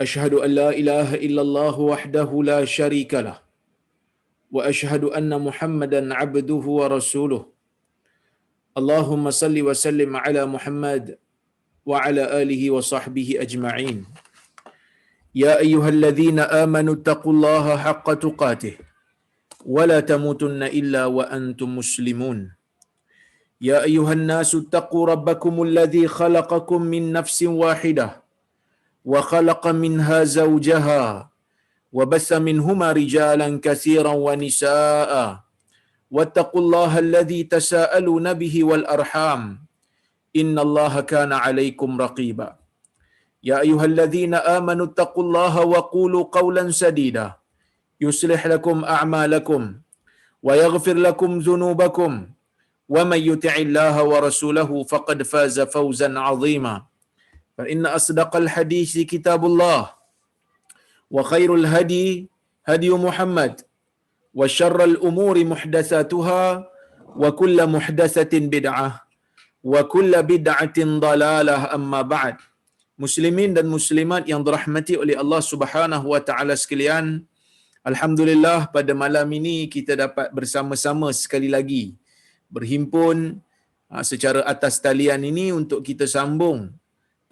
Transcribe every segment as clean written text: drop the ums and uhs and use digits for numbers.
أشهد أن لا إله إلا الله وحده لا شريك له وأشهد أن محمدا عبده ورسوله اللهم صل وسلم على محمد وعلى آله وصحبه أجمعين يا أيها الذين آمنوا اتقوا الله حق تقاته ولا تموتن إلا وأنتم مسلمون يا أيها الناس اتقوا ربكم الذي خلقكم من نفس واحدة وخلق منها زوجها وبث منهما رجالا كثيرا ونساء واتقوا الله الذي تساءلون به والأرحام إن الله كان عليكم رقيبا يا أيها الذين آمنوا اتقوا الله وقولوا قولا سديدا يصلح لكم أعمالكم ويغفر لكم ذنوبكم ومن يطع الله ورسوله فقد فاز فوزا عظيما فإن أصدق الحديث كتاب الله وخير الهدي هدي محمد وشر الأمور محدثاتها وكل محدثة بدعة وكل بدعة ضلالة أما بعد Muslimin dan muslimat yang dirahmati oleh Allah Subhanahu wa taala sekalian, alhamdulillah pada malam ini kita dapat bersama-sama sekali lagi berhimpun secara atas talian ini untuk kita sambung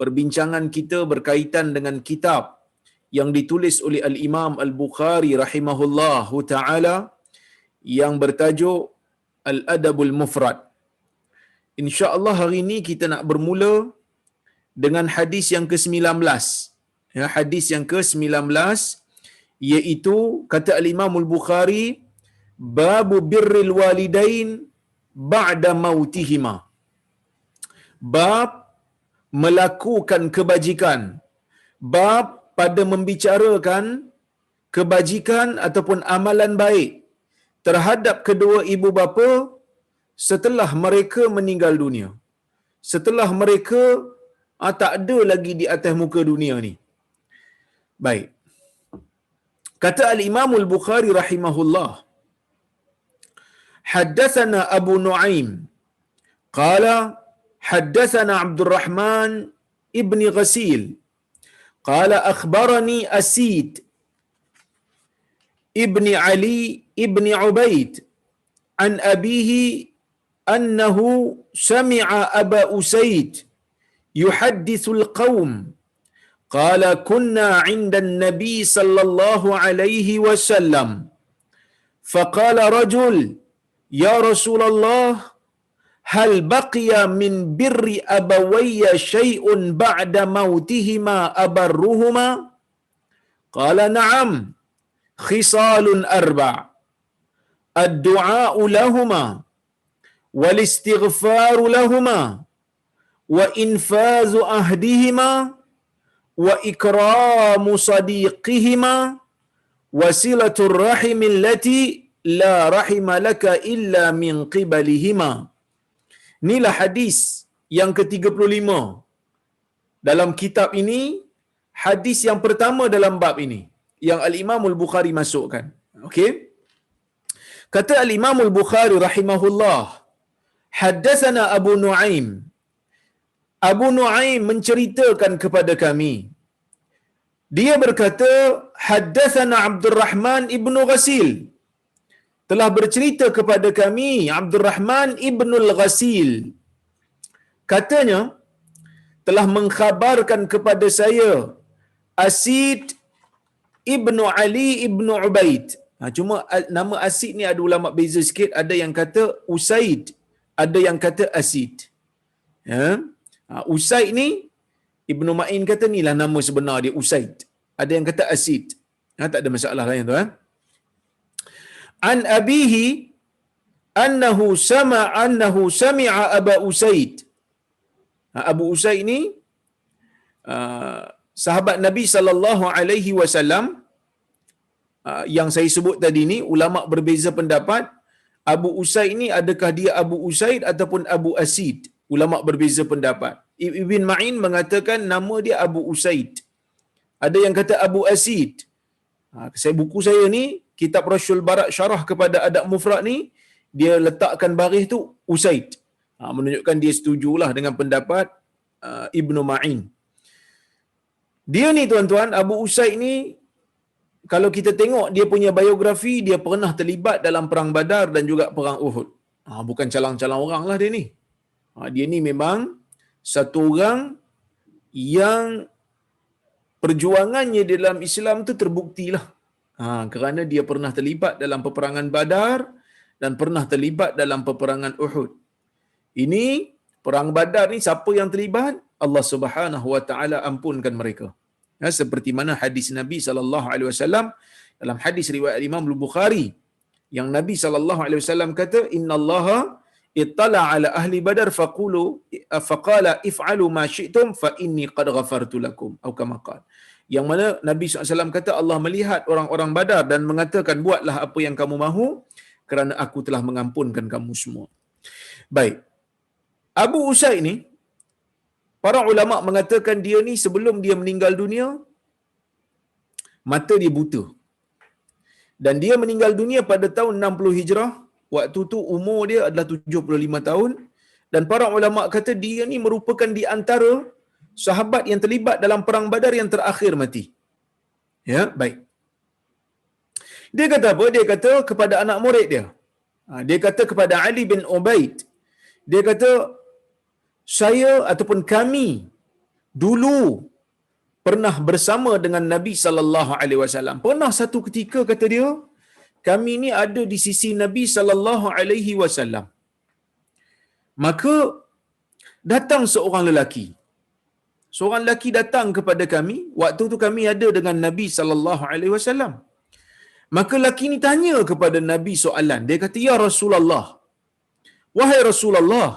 perbincangan kita berkaitan dengan kitab yang ditulis oleh Al-Imam Al-Bukhari rahimahullahu taala yang bertajuk Al-Adabul Mufrad. Insya-Allah hari ini kita nak bermula dengan hadis yang ke-19. Ya, hadis yang ke-19 iaitu kata Al-Imam Al-Bukhari babu birril walidain ba'da mautihima. Bab melakukan kebajikan. Bab pada membicarakan kebajikan ataupun amalan baik terhadap kedua ibu bapa setelah mereka meninggal dunia. Setelah mereka tak ada lagi di atas muka dunia ni. Baik. Kata Al-Imam Al-Bukhari rahimahullah, haddatsana Abu Nuaim qala haddatsana Abdul Rahman ibni Ghasil qala akhbarani Asid ibni Ali ibni Ubaid an abihi annahu sami'a Aba Usaid يحدث القوم قال كنا عند النبي صلى الله عليه وسلم فقال رجل يا رسول الله هل بقي من بر أبوي شيء بعد موتهما أبرهما قال نعم خصال أربع الدعاء لهما والاستغفار لهما وإنفاذ أهدهما وإكرام صديقهما وصلة الرحم التي لا رحم لك إلا من قبلهما. Inilah hadis yang ke-35 dalam kitab ini, hadis yang pertama dalam bab ini yang Al-Imam Al-Bukhari masukkan. Okey. Kata Al-Imam Al-Bukhari rahimahullah, haddatsana Abu Nuaim. Abu Nuaim menceritakan kepada kami. Dia berkata, haddatsana Abdul Rahman ibnu Ghasil. Telah bercerita kepada kami Abdul Rahman ibnul Ghasil. Katanya, telah mengkhabarkan kepada saya Asid ibnu Ali ibnu Ubaid. Cuma nama Asid ni ada ulama beza sikit. Ada yang kata Usaid, ada yang kata Asid. Ya. Usaid ni Ibnu Ma'in kata inilah nama sebenar dia, Usaid. Ada yang kata Asid. Tak ada masalah lain tu. An abihi annahu sami'a Aba Usaid. Abu Usaid ni sahabat Nabi sallallahu alaihi wasallam yang saya sebut tadi ni, ulama berbeza pendapat. Abu Usaid ni adakah dia Abu Usaid ataupun Abu Asid? Ulama berbeza pendapat. Ibn Ma'in mengatakan nama dia Abu Usaid. Ada yang kata Abu Asid. Saya buku saya ni, kitab Rashul Barak syarah kepada Adab Mufrad ni, dia letakkan baris tu Usaid. Menunjukkan dia setujulah dengan pendapat Ibn Ma'in. Dia ni tuan-tuan, Abu Usaid ni, kalau kita tengok dia punya biografi, dia pernah terlibat dalam perang Badar dan juga perang Uhud. Bukan calang-calang orang lah dia ni. Dia ni memang satu orang yang perjuangannya di dalam Islam tu terbuktilah. Kerana dia pernah terlibat dalam peperangan Badar dan pernah terlibat dalam peperangan Uhud. Ini perang Badar ni siapa yang terlibat? Allah Subhanahu wa taala ampunkan mereka. Seperti mana hadis Nabi sallallahu alaihi wasallam dalam hadis riwayat Imam Bukhari yang Nabi sallallahu alaihi wasallam kata, innallaha ittala ala ahli badar faqala if'alu ma syi'tum fa inni qad ghafartu lakum atau kama qala. Yang mana Nabi SAW kata Allah melihat orang-orang Badar dan mengatakan buatlah apa yang kamu mahu kerana aku telah mengampunkan kamu semua. Baik. Abu Usaid ni, para ulama mengatakan dia ni sebelum dia meninggal dunia, mata dia buta. Dan dia meninggal dunia pada tahun 60 Hijrah. Waktu tu umur dia adalah 75 tahun. Dan para ulama kata dia ni merupakan di antara sahabat yang terlibat dalam perang Badar yang terakhir mati. Ya, baik. Dia kata apa? Dia kata kepada anak murid dia. Dia kata kepada Ali bin Ubaid. Dia kata, saya ataupun kami dulu pernah bersama dengan Nabi sallallahu alaihi wasallam. Pernah satu ketika kata dia, kami ni ada di sisi Nabi sallallahu alaihi wasallam. Maka datang seorang lelaki. Seorang lelaki datang kepada kami, waktu tu kami ada dengan Nabi sallallahu alaihi wasallam. Maka lelaki ni tanya kepada Nabi soalan. Dia kata, ya Rasulullah, wahai Rasulullah,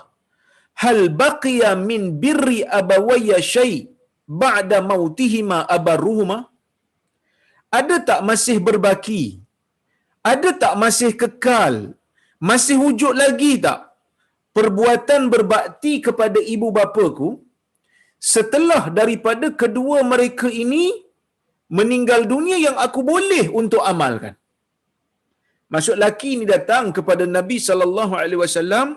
hal baqiya min birri abawayya syai' ba'da mautihima abarruhuma? Ada tak masih berbaki? Ada tak masih kekal? Masih wujud lagi tak perbuatan berbakti kepada ibu bapaku setelah daripada kedua mereka ini meninggal dunia yang aku boleh untuk amalkan? Maksud laki ni datang kepada Nabi sallallahu alaihi wasallam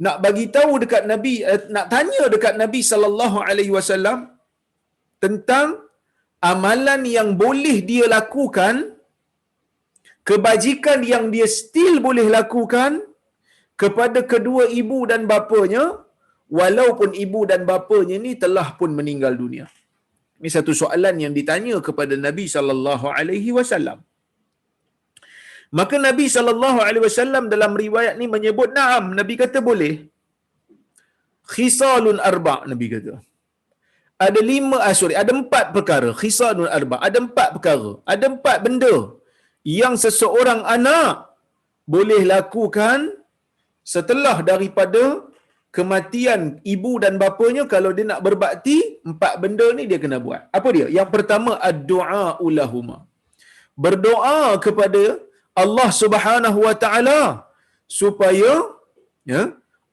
nak bagi tahu dekat Nabi, nak tanya dekat Nabi sallallahu alaihi wasallam tentang amalan yang boleh dia lakukan, kebajikan yang dia still boleh lakukan kepada kedua ibu dan bapanya walaupun ibu dan bapanya ni telah pun meninggal dunia. Ini satu soalan yang ditanya kepada Nabi sallallahu alaihi wasallam. Maka Nabi sallallahu alaihi wasallam dalam riwayat ni menyebut na'am, Nabi kata boleh. Khisalun arba', Nabi kata. Ada ada 4 perkara. Khisalun arba', ada 4 perkara. Ada 4 benda yang seseorang anak boleh lakukan setelah daripada kematian ibu dan bapanya. Kalau dia nak berbakti, 4 benda ni dia kena buat. Apa dia? Yang pertama, ad-du'a ulahuma. Berdoa kepada Allah Subhanahu wa taala supaya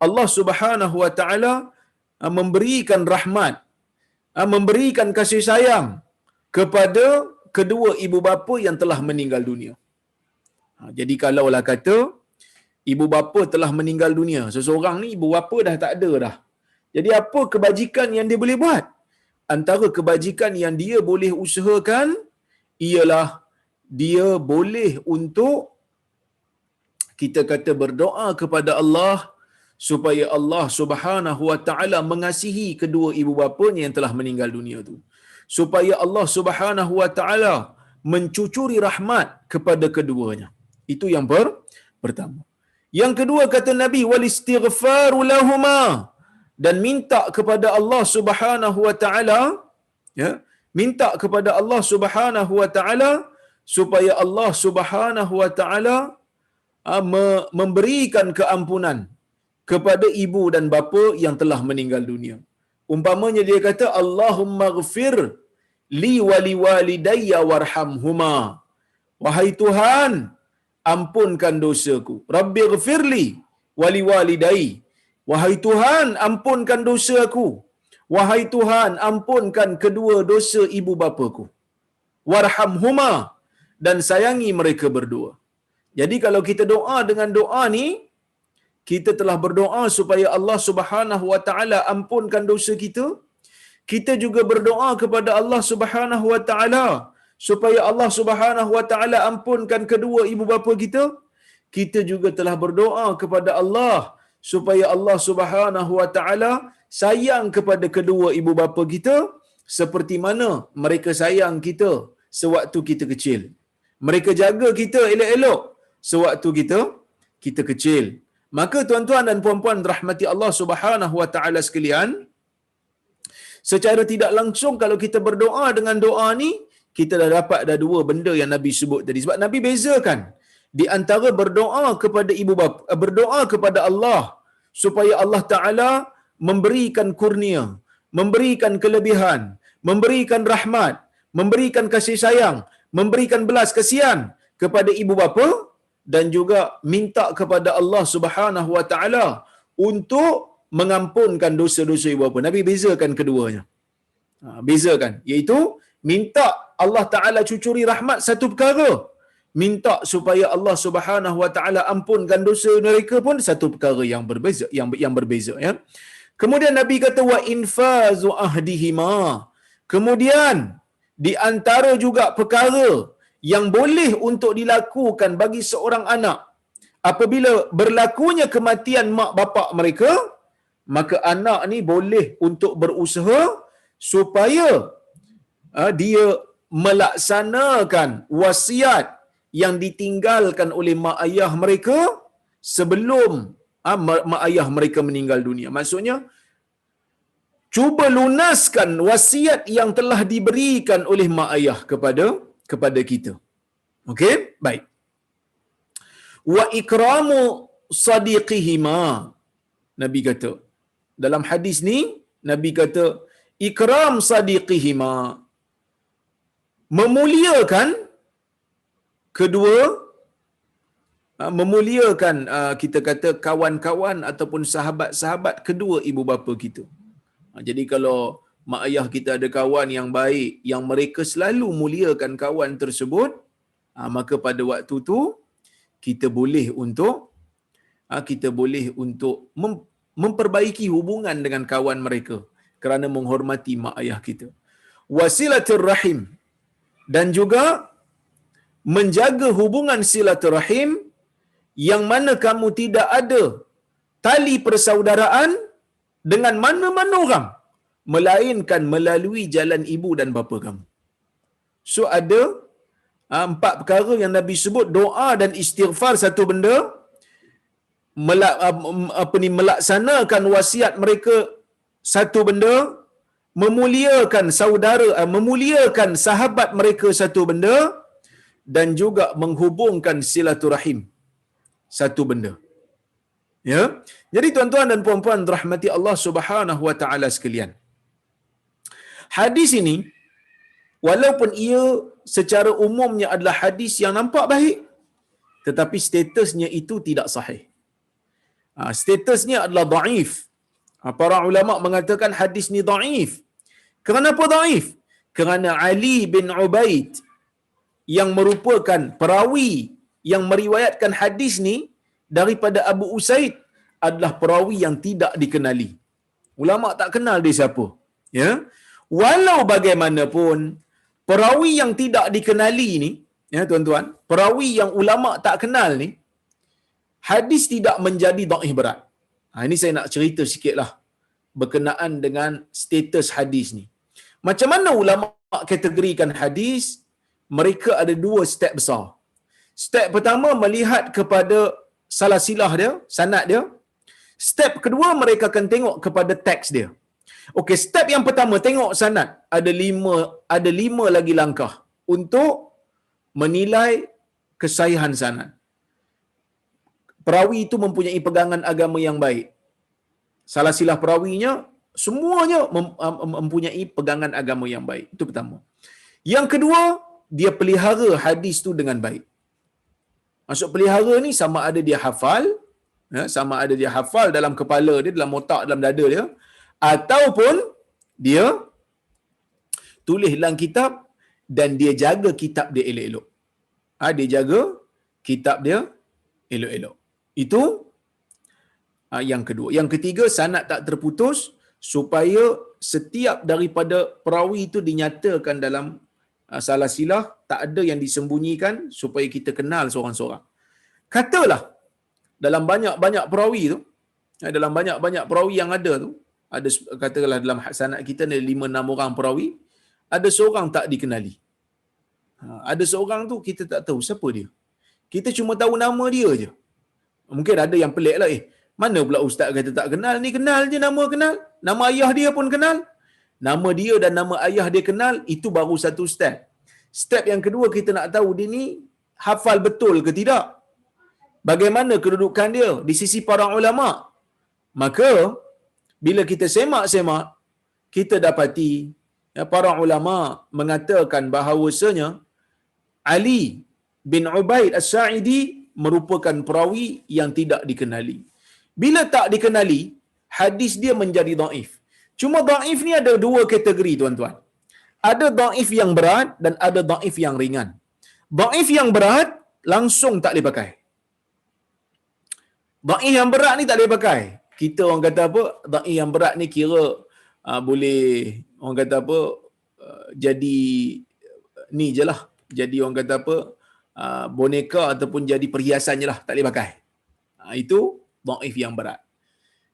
Allah Subhanahu wa taala memberikan rahmat, memberikan kasih sayang kepada kedua ibu bapa yang telah meninggal dunia. Jadi kalaulah kata ibu bapa telah meninggal dunia, seseorang ni ibu bapa dah tak ada dah. Jadi apa kebajikan yang dia boleh buat? Antara kebajikan yang dia boleh usahakan ialah dia boleh untuk kita kata berdoa kepada Allah supaya Allah Subhanahu wa taala mengasihi kedua ibu bapanya yang telah meninggal dunia tu. Supaya Allah Subhanahu wa taala mencucuri rahmat kepada keduanya. Itu yang pertama. Yang kedua kata Nabi, wal istighfaru lahuma, dan minta kepada Allah Subhanahu wa taala, minta kepada Allah Subhanahu wa taala supaya Allah Subhanahu wa taala memberikan keampunan kepada ibu dan bapa yang telah meninggal dunia. Umpamanya dia kata, Allahumma ghfir li wa liwalidayya warhamhuma. Wahai Tuhan, ampunkan dosaku. Rabbi ghfirli wa liwalidayya. Wahai Tuhan, ampunkan dosa aku. Wahai Tuhan, ampunkan kedua dosa ibu bapaku. Warhamhuma, dan sayangi mereka berdua. Jadi kalau kita doa dengan doa ni, kita telah berdoa supaya Allah Subhanahu wa taala ampunkan dosa kita, kita juga berdoa kepada Allah Subhanahu wa taala supaya Allah Subhanahu wa taala ampunkan kedua ibu bapa kita, kita juga telah berdoa kepada Allah supaya Allah Subhanahu wa taala sayang kepada kedua ibu bapa kita seperti mana mereka sayang kita sewaktu kita kecil. Mereka jaga kita elok-elok sewaktu kita kecil. Maka tuan-tuan dan puan-puan rahmati Allah Subhanahu wa taala sekalian, secara tidak langsung kalau kita berdoa dengan doa ni, kita dah dapat dah dua benda yang Nabi sebut tadi. Sebab Nabi bezakan di antara berdoa kepada ibu bapa, berdoa kepada Allah supaya Allah Taala memberikan kurnia, memberikan kelebihan, memberikan rahmat, memberikan kasih sayang, memberikan belas kasihan kepada ibu bapa, dan juga minta kepada Allah Subhanahu wa taala untuk mengampunkan dosa-dosa ibu bapa. Nabi bezakan keduanya. Bezakan, iaitu minta Allah Taala cucuri rahmat satu perkara, minta supaya Allah Subhanahu wa taala ampunkan dosa mereka pun satu perkara yang berbeza, yang berbeza ya. Kemudian Nabi kata wa infazu ahdihima. Kemudian di antara juga perkara yang boleh untuk dilakukan bagi seorang anak apabila berlakunya kematian mak bapak mereka, maka anak ni boleh untuk berusaha supaya dia melaksanakan wasiat yang ditinggalkan oleh mak ayah mereka sebelum mak ayah mereka meninggal dunia. Maksudnya, cuba lunaskan wasiat yang telah diberikan oleh mak ayah kepada kita. Okey? Baik. Wa ikramu sadiqihima. Nabi kata, dalam hadis ni, Nabi kata, ikram sadiqihima. Memuliakan kedua, memuliakan kita kata kawan-kawan ataupun sahabat-sahabat kedua ibu bapa kita. Jadi kalau mak ayah kita ada kawan yang baik, yang mereka selalu muliakan kawan tersebut, maka pada waktu tu kita boleh untuk memperbaiki hubungan dengan kawan mereka kerana menghormati mak ayah kita. Wasilatul rahim, dan juga menjaga hubungan silaturahim yang mana kamu tidak ada tali persaudaraan dengan mana-mana orang melainkan melalui jalan ibu dan bapa kamu. So ada empat perkara yang Nabi sebut, doa dan istighfar satu benda, melaksanakan wasiat mereka satu benda, memuliakan saudara, memuliakan sahabat mereka satu benda, dan juga menghubungkan silaturahim satu benda. Ya. Jadi tuan-tuan dan puan-puan rahmati Allah Subhanahu wa taala sekalian, hadis ini walaupun ia secara umumnya adalah hadis yang nampak baik, tetapi statusnya itu tidak sahih. Statusnya adalah dhaif. Para ulama mengatakan hadis ni dhaif. Kenapa dhaif? Kerana Ali bin Ubaid yang merupakan perawi yang meriwayatkan hadis ni daripada Abu Usaid adalah perawi yang tidak dikenali. Ulama tak kenal dia siapa. Ya. Walau bagaimanapun, perawi yang tidak dikenali ni, ya tuan-tuan, perawi yang ulama tak kenal ni, hadis tidak menjadi dhaif berat. Ini saya nak cerita sikitlah berkenaan dengan status hadis ni. Macam mana ulama kategorikan hadis? Mereka ada dua step besar. Step pertama melihat kepada salasilah dia, sanad dia. Step kedua mereka akan tengok kepada teks dia. Okey, step yang pertama tengok sanad. Ada lima lagi langkah untuk menilai kesahihan sanad. Perawi itu mempunyai pegangan agama yang baik. Salasilah perawinya semuanya mempunyai pegangan agama yang baik. Itu pertama. Yang kedua, dia pelihara hadis tu dengan baik. Maksud pelihara ni sama ada dia hafal, sama ada dia hafal dalam kepala dia, dalam otak, dalam dada dia, ataupun dia tulis dalam kitab dan dia jaga kitab dia elok-elok. Dia jaga kitab dia elok-elok. Itu yang kedua. Yang ketiga, sanad tak terputus supaya setiap daripada perawi itu dinyatakan dalam salasilah, tak ada yang disembunyikan supaya kita kenal seorang-seorang. Katalah dalam banyak-banyak perawi tu, dalam banyak-banyak perawi yang ada tu, ada katakanlah dalam sanad kita ada 5-6 orang perawi, ada seorang tak dikenali. Ada seorang tu kita tak tahu siapa dia. Kita cuma tahu nama dia je. Mungkin ada yang pelik lah, mana pula ustaz kata tak kenal, ni kenal je, nama kenal. Nama ayah dia pun kenal. Nama dia dan nama ayah dia kenal, itu baru satu step. Step yang kedua, kita nak tahu dia ni hafal betul ke tidak. Bagaimana kedudukan dia di sisi para ulama. Maka bila kita semak-semak, kita dapati para ulama mengatakan bahawasanya Ali bin Ubaid As-Sa'idi merupakan perawi yang tidak dikenali. Bila tak dikenali, hadis dia menjadi dhaif. Cuma dhaif ni ada dua kategori, tuan-tuan. Ada dhaif yang berat dan ada dhaif yang ringan. Dhaif yang berat langsung tak boleh pakai. Dhaif yang berat ni tak boleh pakai. Kita orang kata apa? Dhaif yang berat ni kira boleh orang kata apa? Jadi ni je lah. Jadi orang kata apa? Boneka ataupun jadi perhiasan je lah, tak boleh pakai. Itu dhaif yang berat.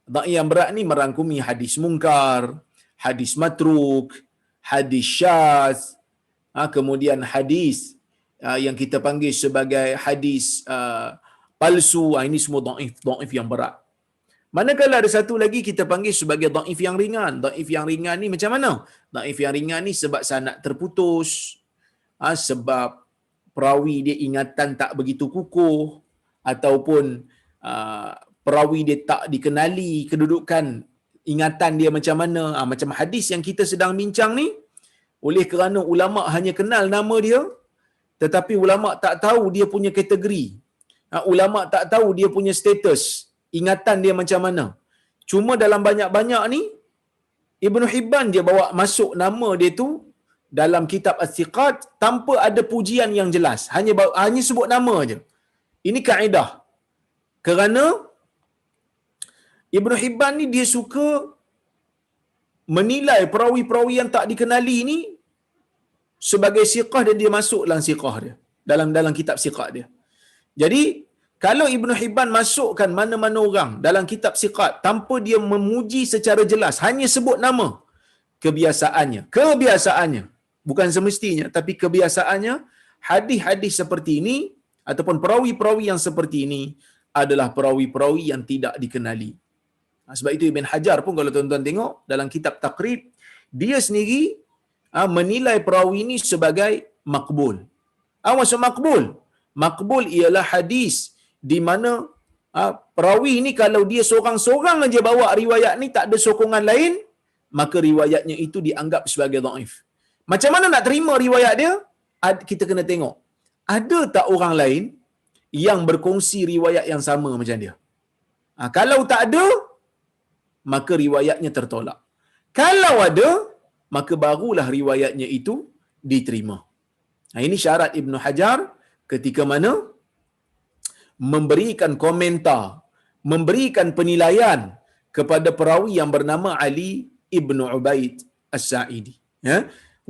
Dhaif yang berat ni merangkumi hadis mungkar, hadis matruk, hadis syaz, kemudian hadis yang kita panggil sebagai hadis palsu. Ini semua dhaif yang berat. Manakala ada satu lagi kita panggil sebagai dhaif yang ringan. Dhaif yang ringan ni macam mana? Dhaif yang ringan ni sebab sanad terputus, sebab perawi dia ingatan tak begitu kukuh, ataupun perawi dia tak dikenali kedudukan ingatan dia macam mana. Macam hadis yang kita sedang bincang ni, oleh kerana ulama hanya kenal nama dia, tetapi ulama tak tahu dia punya kategori, ulama tak tahu dia punya status, ingatan dia macam mana. Cuma dalam banyak-banyak ni, Ibn Hibban dia bawa masuk nama dia tu dalam kitab As-Siqat tanpa ada pujian yang jelas, hanya sebut nama aja. Ini kaedah. Kerana Ibn Hibban ni dia suka menilai perawi-perawi yang tak dikenali ni sebagai siqah, dan dia masuk dalam siqah dia, dalam kitab siqat dia. Jadi kalau Ibn Hibban masukkan mana-mana orang dalam kitab siqat tanpa dia memuji secara jelas, hanya sebut nama, kebiasaannya bukan semestinya, tapi kebiasaannya hadis-hadis seperti ini ataupun perawi-perawi yang seperti ini adalah perawi-perawi yang tidak dikenali. Sebab itu Ibn Hajar pun kalau tuan-tuan tengok dalam kitab Taqrib, dia sendiri menilai perawi ini sebagai makbul. Maksud makbul? Makbul ialah hadis di mana perawi ini kalau dia seorang-seorang aja bawa riwayat ni, tak ada sokongan lain, maka riwayatnya itu dianggap sebagai dhaif. Macam mana nak terima riwayat dia? Kita kena tengok, ada tak orang lain yang berkongsi riwayat yang sama macam dia. Kalau tak ada, maka riwayatnya tertolak. Kalau ada, maka barulah riwayatnya itu diterima. Ini syarat Ibn Hajar ketika mana memberikan komentar, memberikan penilaian kepada perawi yang bernama Ali ibn Ubaid As-Sa'idi.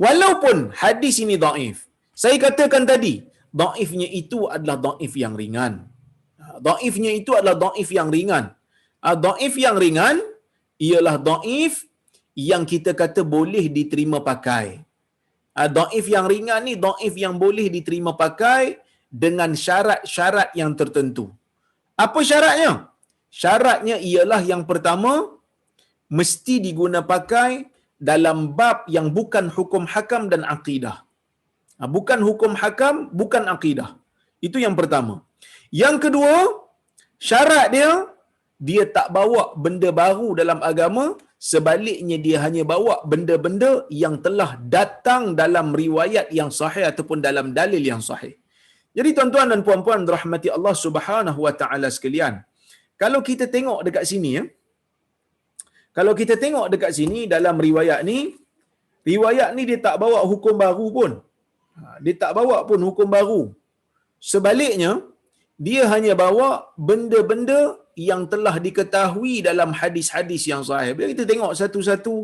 Walaupun hadis ini dhaif, saya katakan tadi, dhaifnya itu adalah dhaif yang ringan. Dhaifnya itu adalah dhaif yang ringan. Dhaif yang ringan ialah dhaif yang kita kata boleh diterima pakai. Dhaif yang ringan ni dhaif yang boleh diterima pakai dengan syarat-syarat yang tertentu. Apa syaratnya? Syaratnya ialah yang pertama, mesti diguna pakai dalam bab yang bukan hukum hakam dan akidah. Bukan hukum hakam, bukan akidah. Itu yang pertama. Yang kedua, syarat dia tak bawa benda baru dalam agama, sebaliknya dia hanya bawa benda-benda yang telah datang dalam riwayat yang sahih ataupun dalam dalil yang sahih. Jadi tuan-tuan dan puan-puan rahmati Allah Subhanahu wa taala sekalian, kalau kita tengok dekat sini kalau kita tengok dekat sini dalam riwayat ni dia tak bawa hukum baru pun. Dia tak bawa pun hukum baru. Sebaliknya, dia hanya bawa benda-benda yang telah diketahui dalam hadis-hadis yang sahih. Bila kita tengok satu-satu,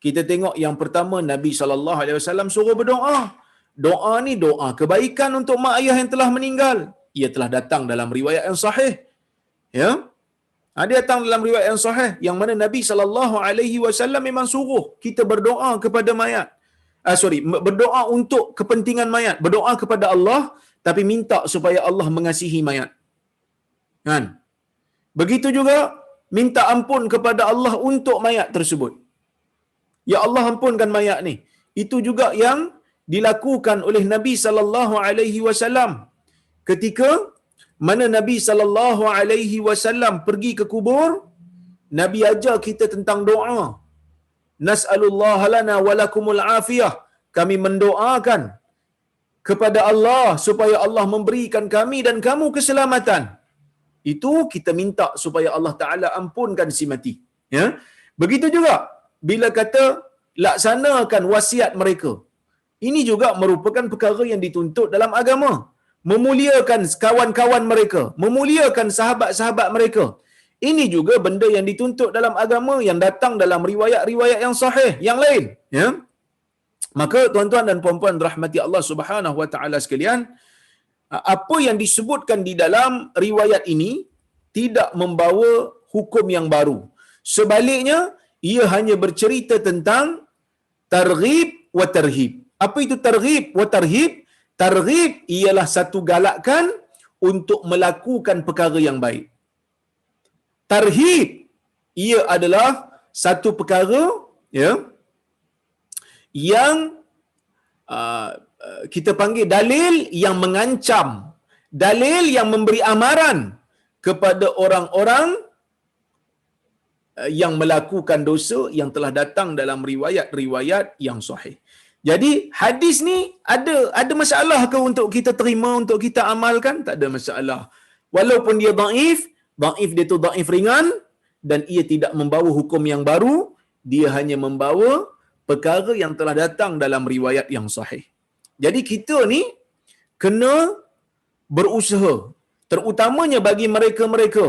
kita tengok yang pertama Nabi SAW suruh berdoa. Doa ni doa kebaikan untuk mak ayah yang telah meninggal. Ia telah datang dalam riwayat yang sahih. Ya. Dia datang dalam riwayat yang sahih yang mana Nabi SAW memang suruh kita berdoa kepada mayat. Berdoa untuk kepentingan mayat, berdoa kepada Allah tapi minta supaya Allah mengasihi mayat. Kan? Begitu juga minta ampun kepada Allah untuk mayat tersebut. Ya Allah ampunkan mayat ni. Itu juga yang dilakukan oleh Nabi sallallahu alaihi wasallam ketika mana Nabi sallallahu alaihi wasallam pergi ke kubur. Nabi ajar kita tentang doa. Nas'alullaha lana wa lakumul afiyah. Kami mendoakan kepada Allah supaya Allah memberikan kami dan kamu keselamatan. Itu kita minta supaya Allah Ta'ala ampunkan si mati. Ya? Begitu juga bila kata laksanakan wasiat mereka. Ini juga merupakan perkara yang dituntut dalam agama. Memuliakan kawan-kawan mereka, memuliakan sahabat-sahabat mereka. Ini juga benda yang dituntut dalam agama yang datang dalam riwayat-riwayat yang sahih yang lain. Ya? Maka tuan-tuan dan puan-puan rahmati Allah Subhanahu wa taala sekalian, apa yang disebutkan di dalam riwayat ini tidak membawa hukum yang baru. Sebaliknya, ia hanya bercerita tentang targhib wa tarhib. Apa itu targhib wa tarhib? Targhib ialah satu galakan untuk melakukan perkara yang baik. Tarhib ia adalah satu perkara ya yang kita panggil dalil yang mengancam, dalil yang memberi amaran kepada orang-orang yang melakukan dosa yang telah datang dalam riwayat-riwayat yang sahih. Jadi hadis ni ada masalah ke untuk kita terima, untuk kita amalkan? Tak ada masalah. Walaupun dia daif dia tu daif ringan dan ia tidak membawa hukum yang baru, dia hanya membawa perkara yang telah datang dalam riwayat yang sahih. Jadi kita ni kena berusaha, terutamanya bagi mereka-mereka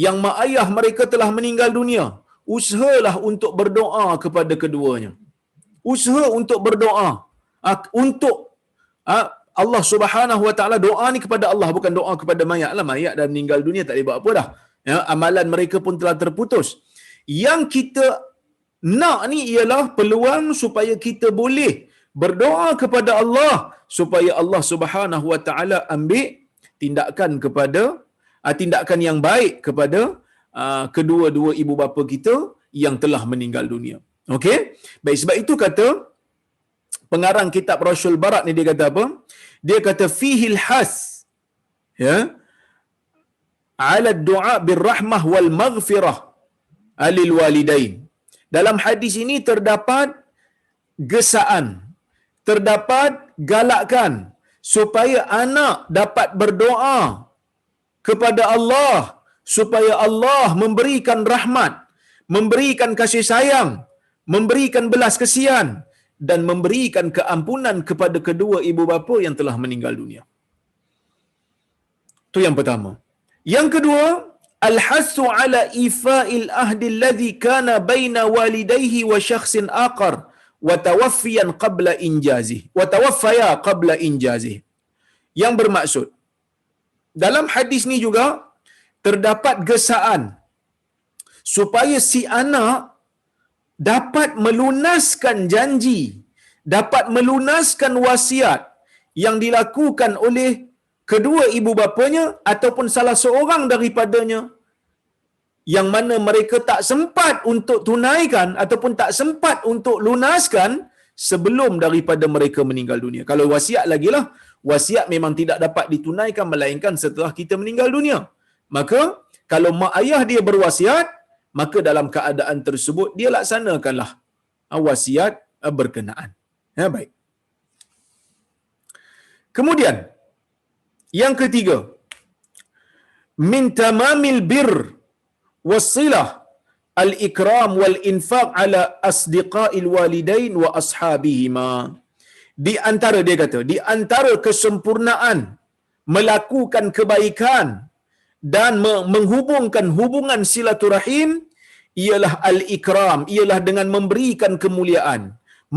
yang mak ayah mereka telah meninggal dunia, usahalah untuk berdoa kepada keduanya. Usaha untuk berdoa untuk Allah Subhanahu wa taala. Doa ni kepada Allah, bukan doa kepada mayat lah. Mayat dah meninggal dunia, tak boleh buat apa dah. Ya, amalan mereka pun telah terputus. Yang kita nak ni ialah peluang supaya kita boleh berdoa kepada Allah supaya Allah Subhanahu wa taala ambil tindakan yang baik kepada kedua-dua ibu bapa kita yang telah meninggal dunia. Okey? Baik, sebab itu kata pengarang kitab Rasul Barat ni, dia kata apa? Dia kata fihil has ya ala du'a birrahmah wal maghfirah alil walidain. Dalam hadis ini terdapat gesaan, terdapat galakan supaya anak dapat berdoa kepada Allah supaya Allah memberikan rahmat, memberikan kasih sayang, memberikan belas kasihan dan memberikan keampunan kepada kedua ibu bapa yang telah meninggal dunia. Itu yang pertama. Yang kedua, al-hassu ala ifa'il ahdi alladhi kana baina walidayhi wa syakhsin aqar wa tawaffiyan qabla injazih wa tawaffaya qabla injazih. Yang bermaksud dalam hadis ni juga terdapat gesaan supaya si anak dapat melunaskan janji, dapat melunaskan wasiat yang dilakukan oleh kedua ibu bapanya ataupun salah seorang daripadanya yang mana mereka tak sempat untuk tunaikan ataupun tak sempat untuk lunaskan sebelum daripada mereka meninggal dunia. Kalau wasiat lagilah, wasiat memang tidak dapat ditunaikan melainkan setelah kita meninggal dunia. Maka kalau mak ayah dia berwasiat, maka dalam keadaan tersebut dia laksanakanlah wasiat berkenaan. Ya, baik. Kemudian yang ketiga, min tamamil bir wassilah al-ikram wal infaq ala asdiqa'il walidain wa ashabihima. Di antara, dia kata, di antara kesempurnaan melakukan kebaikan dan menghubungkan hubungan silaturahim ialah al-ikram, ialah dengan memberikan kemuliaan,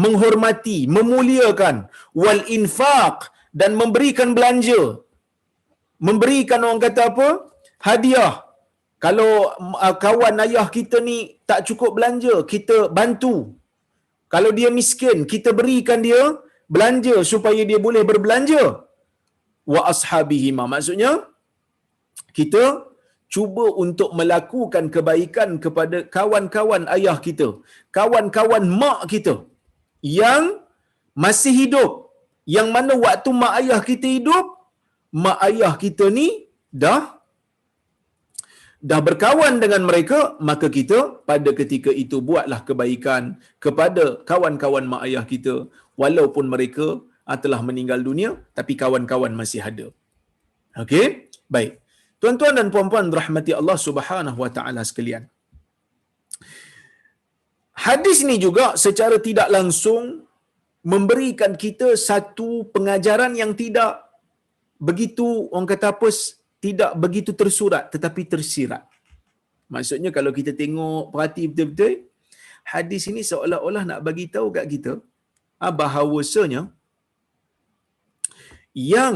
menghormati, memuliakan, wal infaq, dan memberikan belanja, memberikan orang kata apa? Hadiah. Kalau kawan ayah kita ni tak cukup belanja, kita bantu. Kalau dia miskin, kita berikan dia belanja supaya dia boleh berbelanja. Wa ashabihima, maksudnya kita cuba untuk melakukan kebaikan kepada kawan-kawan ayah kita, kawan-kawan mak kita yang masih hidup, yang mana waktu mak ayah kita hidup, mak ayah kita ni dah berkawan dengan mereka, maka kita pada ketika itu buatlah kebaikan kepada kawan-kawan mak ayah kita walaupun mereka telah meninggal dunia, tapi kawan-kawan masih ada. Okey? Baik. Tuan-tuan dan puan-puan rahmati Allah Subhanahu wa taala sekalian. Hadis ni juga secara tidak langsung memberikan kita satu pengajaran yang tidak begitu, orang kata apa, tidak begitu tersurat tetapi tersirat. Maksudnya kalau kita tengok perhati betul-betul, hadis ini seolah-olah nak bagi tahu kat kita bahawasanya yang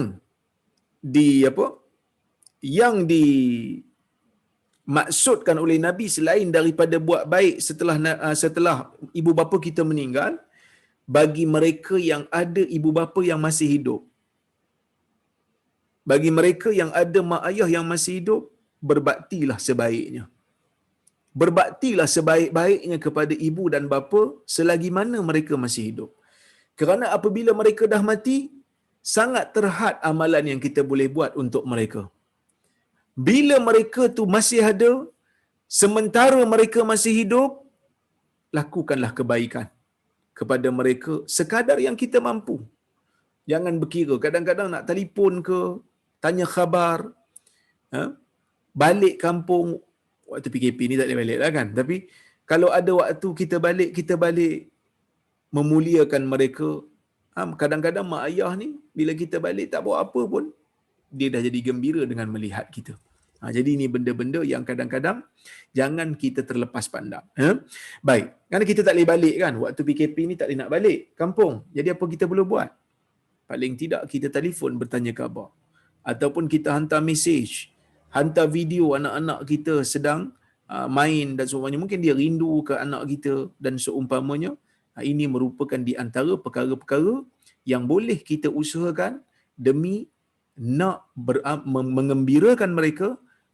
dimaksudkan oleh Nabi selain daripada buat baik setelah ibu bapa kita meninggal, bagi mereka yang ada ibu bapa yang masih hidup, bagi mereka yang ada mak ayah yang masih hidup, berbaktilah sebaiknya. Berbaktilah sebaik-baiknya kepada ibu dan bapa selagi mana mereka masih hidup. Kerana apabila mereka dah mati, sangat terhad amalan yang kita boleh buat untuk mereka. Bila mereka tu masih ada, sementara mereka masih hidup, lakukanlah kebaikan kepada mereka sekadar yang kita mampu. Jangan berkira, kadang-kadang nak telefon ke, tanya khabar, balik kampung, waktu PKP ni tak boleh balik lah kan, tapi kalau ada waktu kita balik memuliakan mereka. Kadang-kadang mak ayah ni bila kita balik tak buat apa pun, dia dah jadi gembira dengan melihat kita. Jadi ini benda-benda yang kadang-kadang jangan kita terlepas pandang. Baik, kerana kita tak boleh balik kan, waktu PKP ni tak boleh nak balik kampung. Jadi apa kita boleh buat? Paling tidak kita telefon bertanya khabar, ataupun kita hantar mesej, hantar video anak-anak kita sedang main dan seumpamanya. Mungkin dia rindu ke anak kita dan seumpamanya. Ini merupakan di antara perkara-perkara yang boleh kita usahakan demi nak mengembirakan mereka,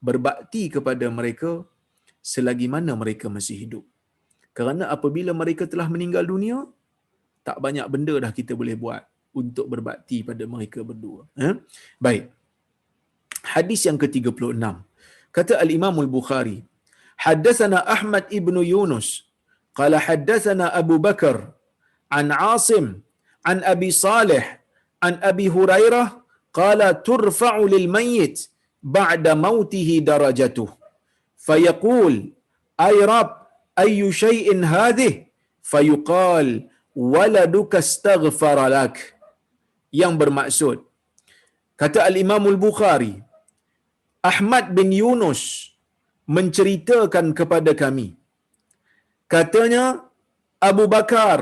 berbakti kepada mereka selagi mana mereka masih hidup. Kerana apabila mereka telah meninggal dunia, tak banyak benda dah kita boleh buat untuk berbakti pada mereka berdua. Baik. Hadis yang ke-36. Kata Al-Imam Al-Bukhari, Haddatsana Ahmad ibn Yunus, qala haddatsana Abu Bakar an Asim an Abi Salih an Abi Hurairah qala turfa'u lil mayyit ba'da mautihi darajatuh fayaqul ay rab ayyu shay'in hadhihi fayuqal waladuka astaghfara lak. Yang bermaksud, kata Al-Imam Al-Bukhari, Ahmad bin Yunus menceritakan kepada kami, katanya Abu Bakar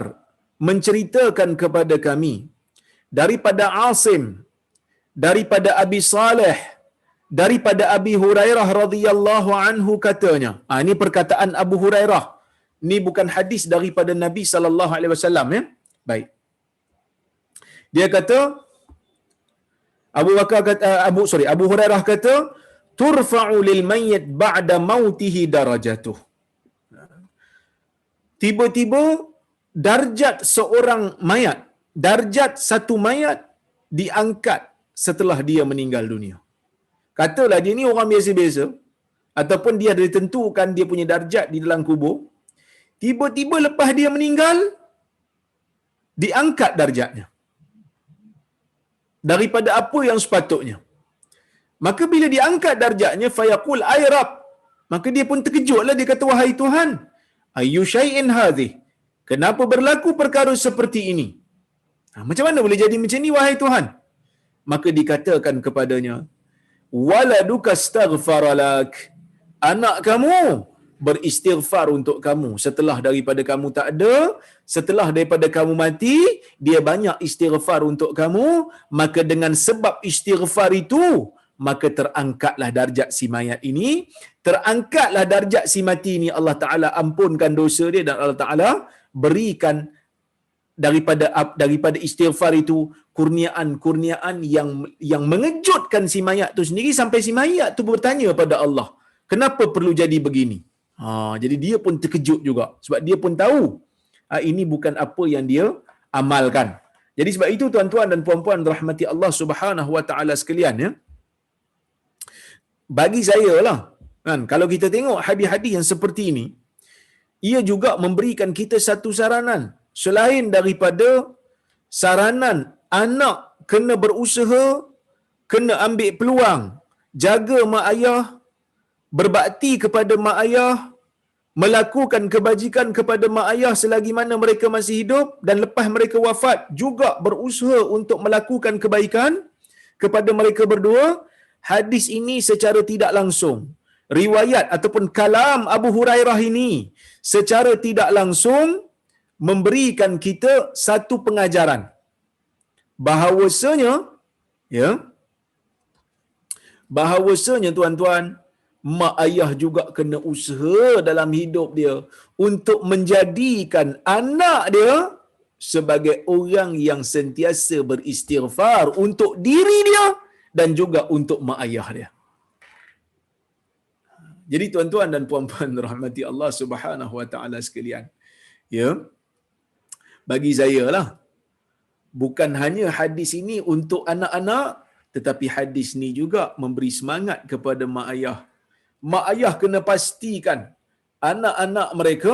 menceritakan kepada kami daripada Asim, daripada Abi Saleh, daripada Abi Hurairah radhiyallahu anhu katanya. Ini perkataan Abu Hurairah. Ini bukan hadis daripada Nabi sallallahu alaihi wasallam ya. Baik. Dia kata Abu Hurairah kata turfa'u lil mayyit ba'da mautihi darajatuh. Tiba-tiba darjat seorang mayat, darjat satu mayat diangkat setelah dia meninggal dunia. Katalah dia ni orang biasa-biasa, ataupun dia ada ditentukan dia punya darjat di dalam kubur, tiba-tiba lepas dia meninggal, diangkat darjatnya daripada apa yang sepatutnya. Maka bila diangkat darjatnya, fayaqul ay rab, maka dia pun terkejutlah, dia kata, wahai Tuhan, ayyu syai'in hadhi, kenapa berlaku perkara seperti ini? Macam mana boleh jadi macam ni wahai Tuhan? Maka dikatakan kepadanya, waladuka astaghfara lak, anak kamu beristighfar untuk kamu setelah daripada kamu tak ada, setelah daripada kamu mati, dia banyak istighfar untuk kamu, maka dengan sebab istighfar itu, maka terangkatlah darjat si mayat ini, terangkatlah darjat si mati ini, Allah Ta'ala ampunkan dosa dia, dan Allah Ta'ala berikan daripada istighfar itu kurniaan-kurniaan yang mengejutkan si mayat tu sendiri, sampai si mayat tu bertanya pada Allah, kenapa perlu jadi begini? Jadi dia pun terkejut juga, sebab dia pun tahu ini bukan apa yang dia amalkan. Jadi sebab itu tuan-tuan dan puan-puan rahmati Allah Subhanahu wa taala sekalian, ya, bagi saya lah kan, kalau kita tengok hadis-hadis yang seperti ini, ia juga memberikan kita satu saranan selain daripada saranan anak kena berusaha, kena ambil peluang, jaga mak ayah, berbakti kepada mak ayah, melakukan kebajikan kepada mak ayah selagi mana mereka masih hidup, dan lepas mereka wafat juga berusaha untuk melakukan kebaikan kepada mereka berdua. Hadis ini secara tidak langsung, riwayat ataupun kalam Abu Hurairah ini secara tidak langsung memberikan kita satu pengajaran bahawasanya, ya, bahawasanya tuan-tuan, mak ayah juga kena usaha dalam hidup dia untuk menjadikan anak dia sebagai orang yang sentiasa beristighfar untuk diri dia dan juga untuk mak ayah dia. Jadi tuan-tuan dan puan-puan rahmati Allah Subhanahu wa taala sekalian, ya, bagi saya lah, bukan hanya hadis ini untuk anak-anak, tetapi hadis ini juga memberi semangat kepada mak ayah. Mak ayah kena pastikan anak-anak mereka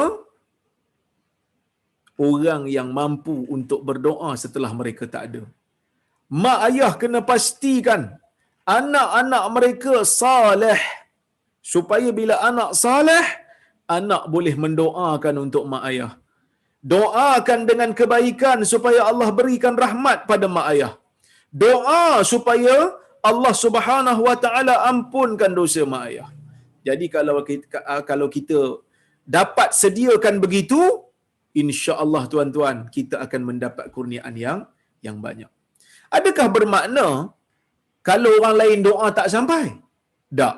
orang yang mampu untuk berdoa setelah mereka tak ada. Mak ayah kena pastikan anak-anak mereka saleh, supaya bila anak saleh, anak boleh mendoakan untuk mak ayah. Doakan dengan kebaikan supaya Allah berikan rahmat pada mak ayah. Doa supaya Allah Subhanahu wa taala ampunkan dosa mak ayah. Jadi kalau kita dapat sediakan begitu, insya-Allah tuan-tuan, kita akan mendapat kurniaan yang banyak. Adakah bermakna kalau orang lain doa tak sampai? Tak,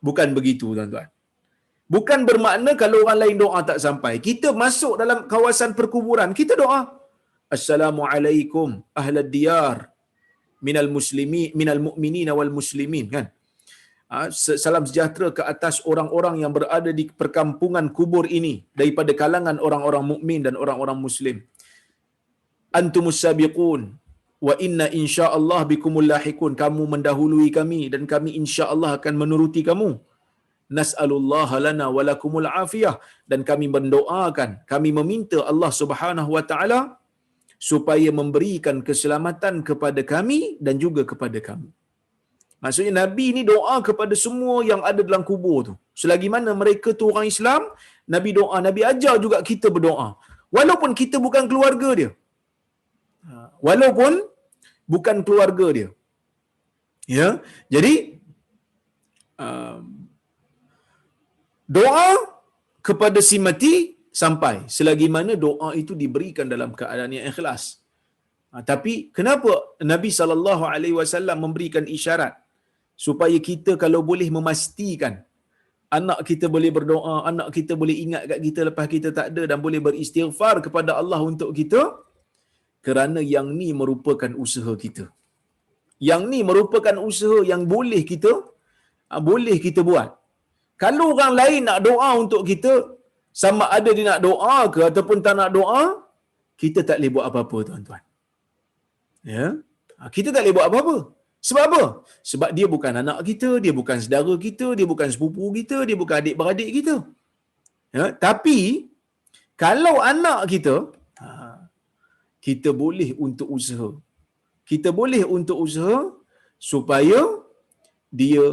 bukan begitu tuan-tuan. Bukan bermakna kalau orang lain doa tak sampai. Kita masuk dalam kawasan perkuburan, kita doa, Assalamualaikum ahlad diyar minal muslimin minal mu'minina wal muslimin, kan? Salam sejahtera ke atas orang-orang yang berada di perkampungan kubur ini daripada kalangan orang-orang mukmin dan orang-orang muslim. Antumus sabiqun wa inna insyaallah bikumul lahiqun. Kamu mendahului kami dan kami insya-Allah akan menuruti kamu. Nas'alullah lana wa lakumul afiyah. Dan kami mendoakan, kami meminta Allah Subhanahu wa taala supaya memberikan keselamatan kepada kami dan juga kepada kamu. Maksudnya Nabi ni doa kepada semua yang ada dalam kubur tu. Selagi mana mereka tu orang Islam, Nabi doa, Nabi ajar juga kita berdoa. Walaupun kita bukan keluarga dia. Walaupun bukan keluarga dia. Ya. Jadi doa kepada si mati sampai selagi mana doa itu diberikan dalam keadaan yang ikhlas. Tapi kenapa Nabi SAW memberikan isyarat supaya kita kalau boleh memastikan anak kita boleh berdoa, anak kita boleh ingat kat kita lepas kita tak ada dan boleh beristighfar kepada Allah untuk kita, kerana yang ni merupakan usaha kita. Yang ni merupakan usaha yang boleh kita buat. Kalau orang lain nak doa untuk kita, sama ada dia nak doa ke ataupun tak nak doa, kita tak boleh buat apa-apa tuan-tuan. Ya, kita tak boleh buat apa-apa. Sebab apa? Sebab dia bukan anak kita, dia bukan saudara kita, dia bukan sepupu kita, dia bukan adik-beradik kita. Ya, tapi kalau anak kita, kita boleh untuk usaha. Kita boleh untuk usaha supaya dia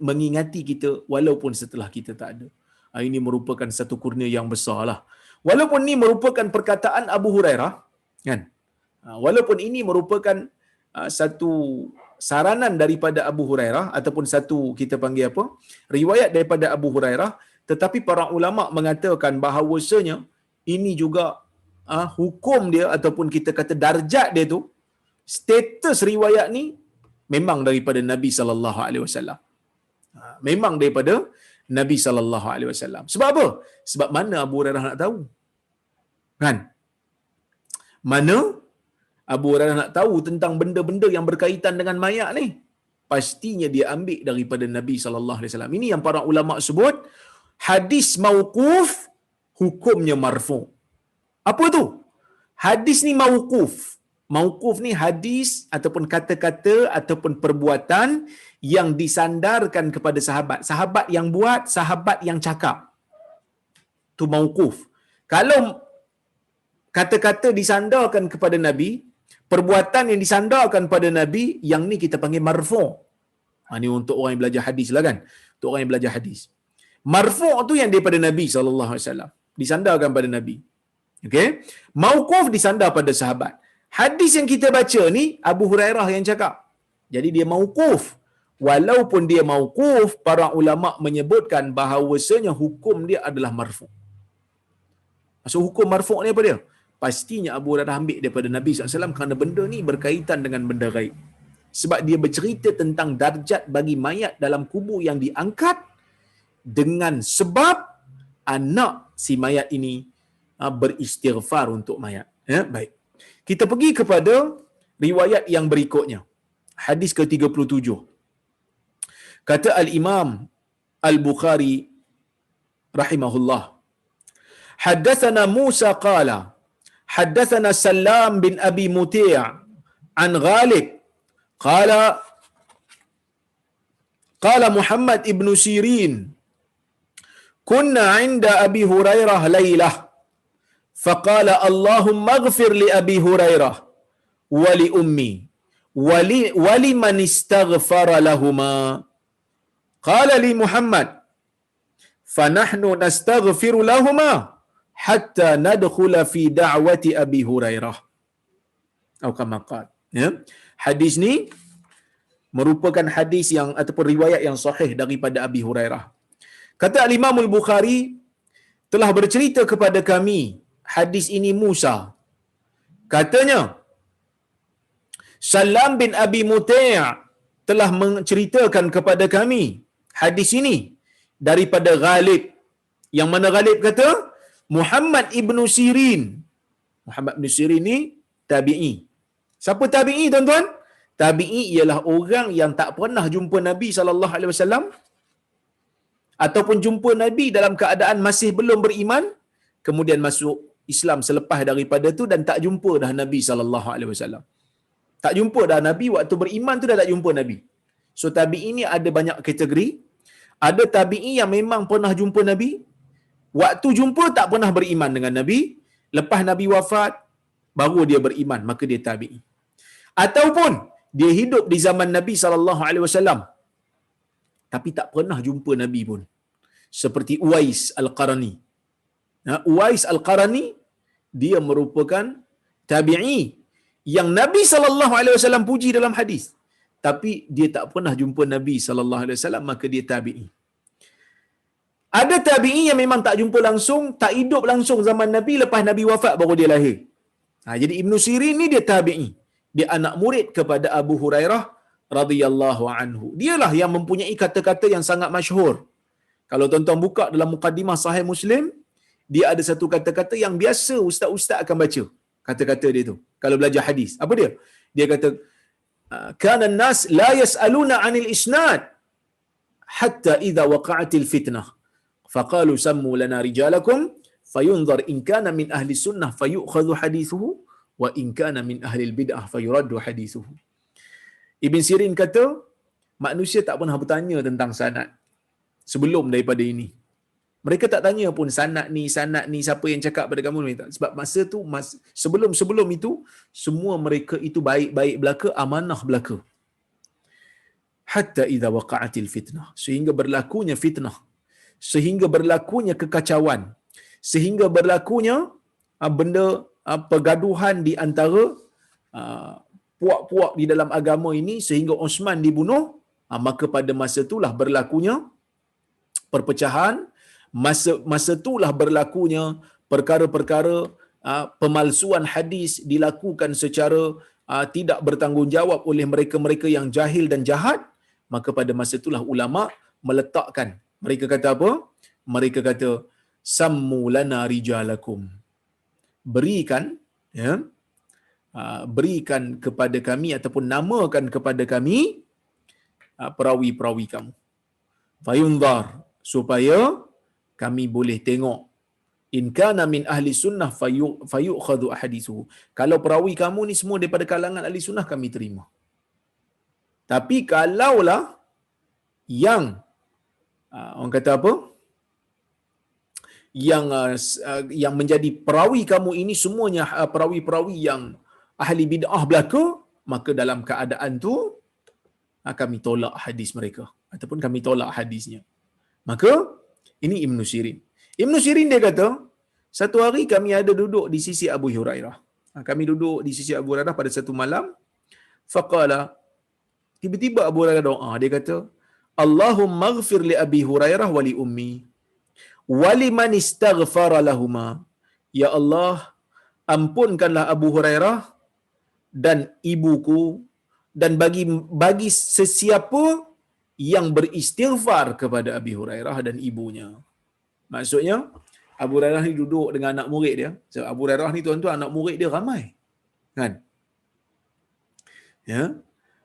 mengingati kita walaupun setelah kita tak ada. Ini merupakan satu kurnia yang besar lah. Walaupun ini merupakan perkataan Abu Hurairah, kan? Walaupun ini merupakan satu saranan daripada Abu Hurairah ataupun satu kita panggil apa? Riwayat daripada Abu Hurairah, tetapi para ulama mengatakan bahawasanya ini juga hukum dia ataupun kita kata darjat dia tu, status riwayat ni memang daripada Nabi sallallahu alaihi wasallam. Memang daripada Nabi sallallahu alaihi wasallam. Sebab apa? Sebab mana Abu Hurairah nak tahu? Kan? Mana Abu Hurairah nak tahu tentang benda-benda yang berkaitan dengan mayat ni? Pastinya dia ambil daripada Nabi sallallahu alaihi wasallam. Ini yang para ulama sebut hadis mauquf hukumnya marfu'. Apa tu? Hadis ni mauquf. Mauquf ni hadis ataupun kata-kata ataupun perbuatan yang disandarkan kepada sahabat. Sahabat yang buat, sahabat yang cakap. Tu mauquf. Kalau kata-kata disandarkan kepada Nabi, perbuatan yang disandarkan pada Nabi, yang ni kita panggil marfu'. Ni untuk orang yang belajar hadis lah kan. Untuk orang yang belajar hadis. Marfu' tu yang daripada Nabi sallallahu alaihi wasallam, disandarkan pada Nabi. Okey? Mauquf disandar pada sahabat. Hadis yang kita baca ni Abu Hurairah yang cakap. Jadi dia mauquf. Walaupun dia mauquf, para ulama menyebutkan bahawasanya hukum dia adalah marfu'. Maksud hukum marfu' ni apa dia? Pastinya Abu Hurairah ambil daripada Nabi SAW kerana benda ni berkaitan dengan benda gaib. Sebab dia bercerita tentang darjat bagi mayat dalam kubur yang diangkat dengan sebab anak si mayat ini beristighfar untuk mayat. Ya, baik. Kita pergi kepada riwayat yang berikutnya. Hadis ke-37. Kata Al-Imam Al-Bukhari rahimahullah, haddatsana Musa qala haddatsana Salam bin Abi Muti' an Ghalib qala qala Muhammad ibn Sirin kunna 'inda Abi Hurairah lailah faqala Allahumma ighfir li Abi Hurairah wa li ummi wa liman istaghfara lahumā. Qala li Muhammad fanahnu nastaghfiru lahumā hatta nadkhula fi da'wati Abi Hurairah. Atau kama qala. Ya. Hadis ni merupakan hadis yang ataupun riwayat yang sahih daripada Abi Hurairah. Kata Al-Imam Al-Bukhari, telah bercerita kepada kami hadis ini Musa. Katanya, Salam bin Abi Muti' telah menceritakan kepada kami hadis ini daripada Ghalib. Yang mana Ghalib kata? Muhammad ibn Sirin. Muhammad ibn Sirin ni tabi'i. Siapa tabi'i tuan-tuan? Tabi'i ialah orang yang tak pernah jumpa Nabi SAW ataupun jumpa Nabi dalam keadaan masih belum beriman, kemudian masuk Islam selepas daripada tu dan tak jumpa dah Nabi SAW. Tak jumpa dah Nabi, waktu beriman tu dah tak jumpa Nabi. So tabi'i ni ada banyak kategori. Ada tabi'i yang memang pernah jumpa Nabi, waktu jumpa tak pernah beriman dengan Nabi, lepas Nabi wafat baru dia beriman, maka dia tabi'i. Ataupun dia hidup di zaman Nabi SAW tapi tak pernah jumpa Nabi pun. Seperti Uwais Al-Qarani. Uwais Al-Qarani dia merupakan tabi'i yang Nabi SAW puji dalam hadis, tapi dia tak pernah jumpa Nabi SAW, maka dia tabi'i. Ada tabi'i yang memang tak jumpa langsung, tak hidup langsung zaman Nabi, lepas Nabi wafat baru dia lahir. Jadi Ibn Sirin ni dia tabi'i. Dia anak murid kepada Abu Hurairah radhiyallahu anhu. Dialah yang mempunyai kata-kata yang sangat masyhur. Kalau tuan-tuan buka dalam mukaddimah Sahih Muslim, dia ada satu kata-kata yang biasa ustaz-ustaz akan baca. Kata-kata dia tu kalau belajar hadis. Apa dia? Dia kata, kana an-nas la yas'aluna 'anil isnad hatta idza waqa'atil fitnah faqalu sammu lana rijalakum fayunzar in kana min ahli sunnah fayu'khadhu hadithuhu wa in kana min ahli al-bid'ah fayuraddu hadithuhu. Ibn Sirin kata, manusia tak pernah bertanya tentang sanad sebelum daripada ini. Mereka tak tanya pun sanad ni, siapa yang cakap pada kamu ni. Sebab masa tu, sebelum itu, semua mereka itu baik-baik belaka, amanah belaka. Hatta idza waqa'atil fitnah. Sehingga berlakunya fitnah. Sehingga berlakunya kekacauan. Sehingga berlakunya benda pergaduhan di antara puak-puak di dalam agama ini sehingga Osman dibunuh, maka pada masa itulah berlakunya perpecahan, masa itulah berlakunya perkara-perkara pemalsuan hadis dilakukan secara tidak bertanggungjawab oleh mereka-mereka yang jahil dan jahat. Maka pada masa itulah ulama meletakkan, mereka kata apa? Mereka kata sammu lana rijalakum, berikan, ya, berikan kepada kami ataupun namakan kepada kami perawi-perawi kamu, fayunzar, supaya kami boleh tengok, in kana min ahli sunnah fayukhadhu ahadithuhu, kalau perawi kamu ni semua daripada kalangan ahli sunnah kami terima. Tapi kalaulah yang orang kata apa, yang menjadi perawi kamu ini semuanya perawi-perawi yang ahli bid'ah belaka, maka dalam keadaan tu kami tolak hadis mereka ataupun kami tolak hadisnya. Maka ini Ibn Sirin. Ibn Sirin dia kata, satu hari kami ada duduk di sisi Abu Hurairah. Kami duduk di sisi Abu Hurairah pada satu malam. Faqala, tiba-tiba Abu Hurairah doa. Dia kata, Allahumma ighfir li Abi Hurairah wa li ummi wa liman istaghfara lahuma. Ya Allah, ampunkanlah Abu Hurairah dan ibuku, dan bagi sesiapa yang beristighfar kepada Abi Hurairah dan ibunya. Maksudnya Abu Hurairah ni duduk dengan anak murid dia. So, Abu Hurairah ni tuan-tuan, anak murid dia ramai, kan? Ya,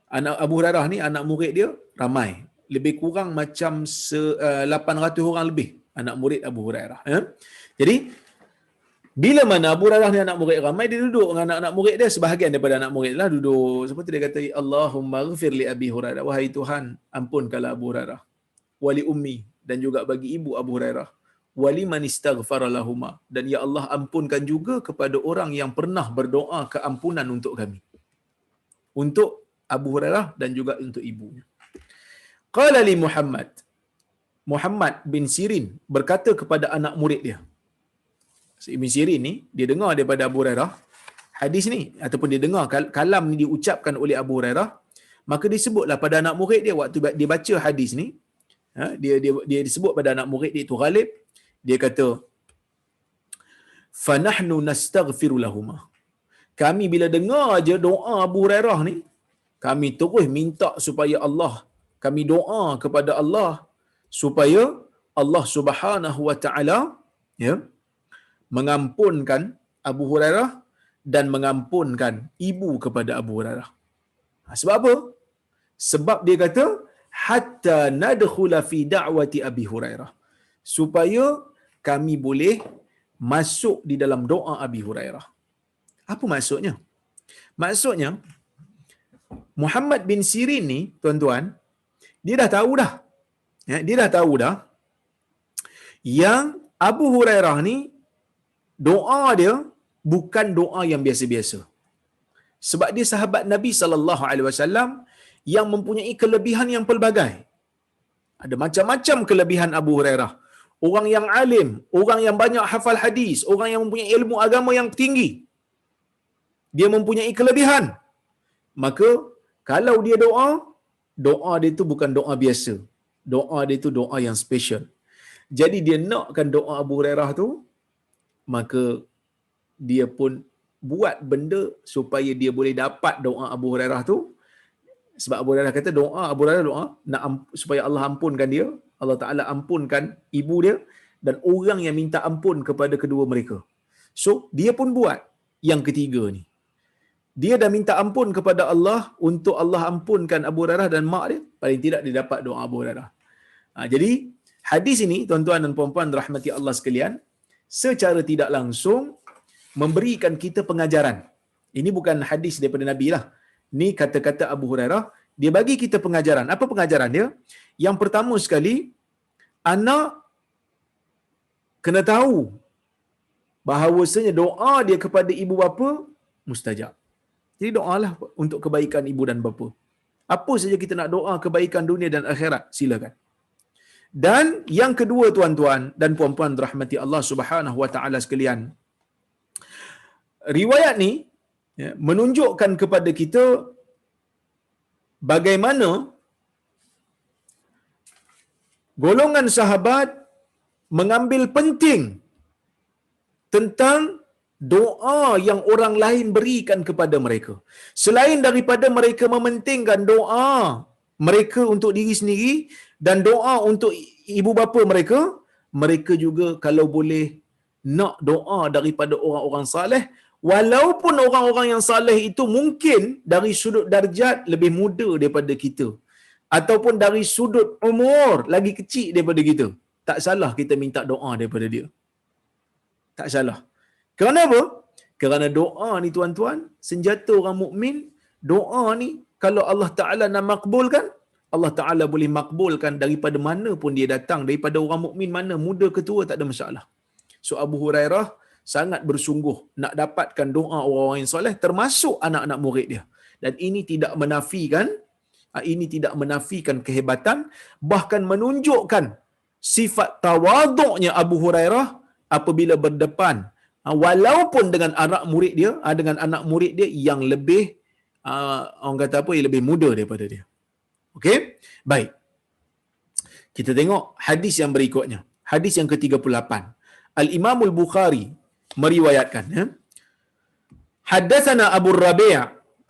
anak Abu Hurairah ni anak murid dia ramai, lebih kurang macam 800 orang lebih anak murid Abu Hurairah. Ya? Jadi bila mana Abu Hurairah ni anak murid ramai, dia duduk dengan anak-anak murid dia, sebahagian daripada anak murid lah duduk. Seperti dia kata, Allahumma ighfir li Abi Hurairah, wahai Tuhan, ampunkanlah Abu Hurairah, wali ummi, dan juga bagi ibu Abu Hurairah, wali man istaghfara lahuma, dan ya Allah ampunkan juga kepada orang yang pernah berdoa keampunan untuk kami, untuk Abu Hurairah dan juga untuk ibunya. Qala li Muhammad bin Sirin berkata kepada anak murid dia. Ibn Sirin ni dia dengar daripada Abu Hurairah hadis ni, ataupun dia dengar kalam ni diucapkan oleh Abu Hurairah, maka disebutlah pada anak murid dia waktu dia baca hadis ni, dia disebut pada anak murid dia itu Ghalib, dia kata, fa nahnu nastaghfiru lahuma, kami bila dengar aja doa Abu Hurairah ni, kami terus minta supaya Allah, kami doa kepada Allah supaya Allah Subhanahu wa taala, ya, mengampunkan Abu Hurairah dan mengampunkan ibu kepada Abu Hurairah. Sebab apa? Sebab dia kata hatta nadkhula fi da'wati Abi Hurairah, supaya kami boleh masuk di dalam doa Abi Hurairah. Apa maksudnya? Maksudnya Muhammad bin Sirin ni, tuan-tuan, dia dah tahu dah. Ya, dia dah tahu dah yang Abu Hurairah ni doa dia bukan doa yang biasa-biasa. Sebab dia sahabat Nabi sallallahu alaihi wasallam yang mempunyai kelebihan yang pelbagai. Ada macam-macam kelebihan Abu Hurairah. Orang yang alim, orang yang banyak hafal hadis, orang yang mempunyai ilmu agama yang tinggi. Dia mempunyai kelebihan. Maka kalau dia doa, doa dia itu bukan doa biasa. Doa dia itu doa yang special. Jadi dia nakkan doa Abu Hurairah tu, maka dia pun buat benda supaya dia boleh dapat doa Abu Hurairah tu. Sebab Abu Hurairah kata doa, Abu Hurairah doa nak supaya Allah ampunkan dia, Allah Ta'ala ampunkan ibu dia dan orang yang minta ampun kepada kedua mereka. So dia pun buat yang ketiga ni. Dia dah minta ampun kepada Allah untuk Allah ampunkan Abu Hurairah dan mak dia, paling tidak dia dapat doa Abu Hurairah. Jadi hadis ini, tuan-tuan dan puan-puan rahmati Allah sekalian, secara tidak langsung memberikan kita pengajaran. Ini bukan hadis daripada Nabi lah. Ini kata-kata Abu Hurairah, dia bagi kita pengajaran. Apa pengajaran dia? Yang pertama sekali, anak kena tahu bahawasanya doa dia kepada ibu bapa mustajab. Jadi doalah untuk kebaikan ibu dan bapa. Apa saja kita nak doa kebaikan dunia dan akhirat, silakan. Dan yang kedua, tuan-tuan dan puan-puan rahmati Allah Subhanahu wa taala sekalian, riwayat ni ya, menunjukkan kepada kita bagaimana golongan sahabat mengambil penting tentang doa yang orang lain berikan kepada mereka. Selain daripada mereka mementingkan doa mereka untuk diri sendiri dan doa untuk ibu bapa mereka, mereka juga kalau boleh nak doa daripada orang-orang saleh, walaupun orang-orang yang saleh itu mungkin dari sudut darjat lebih muda daripada kita ataupun dari sudut umur lagi kecil daripada kita. Tak salah kita minta doa daripada dia. Tak salah. Kerana apa? Kerana doa ni tuan-tuan, senjata orang mukmin. Doa ni kalau Allah Ta'ala nak makbulkan, Allah Ta'ala boleh makbulkan daripada mana pun dia datang, daripada orang mukmin mana, muda ke tua, tak ada masalah. So Abu Hurairah sangat bersungguh nak dapatkan doa orang-orang yang soleh, termasuk anak-anak murid dia. Dan ini tidak menafikan kehebatan, bahkan menunjukkan sifat tawaduknya Abu Hurairah apabila berdepan walaupun dengan anak murid dia yang lebih orang kata apa, yang lebih muda daripada dia. Okey, baik, kita tengok hadis yang berikutnya, hadis yang ke-38. Al-Imam Al-Bukhari meriwayatkan, ya, haddatsana Abu Rabi'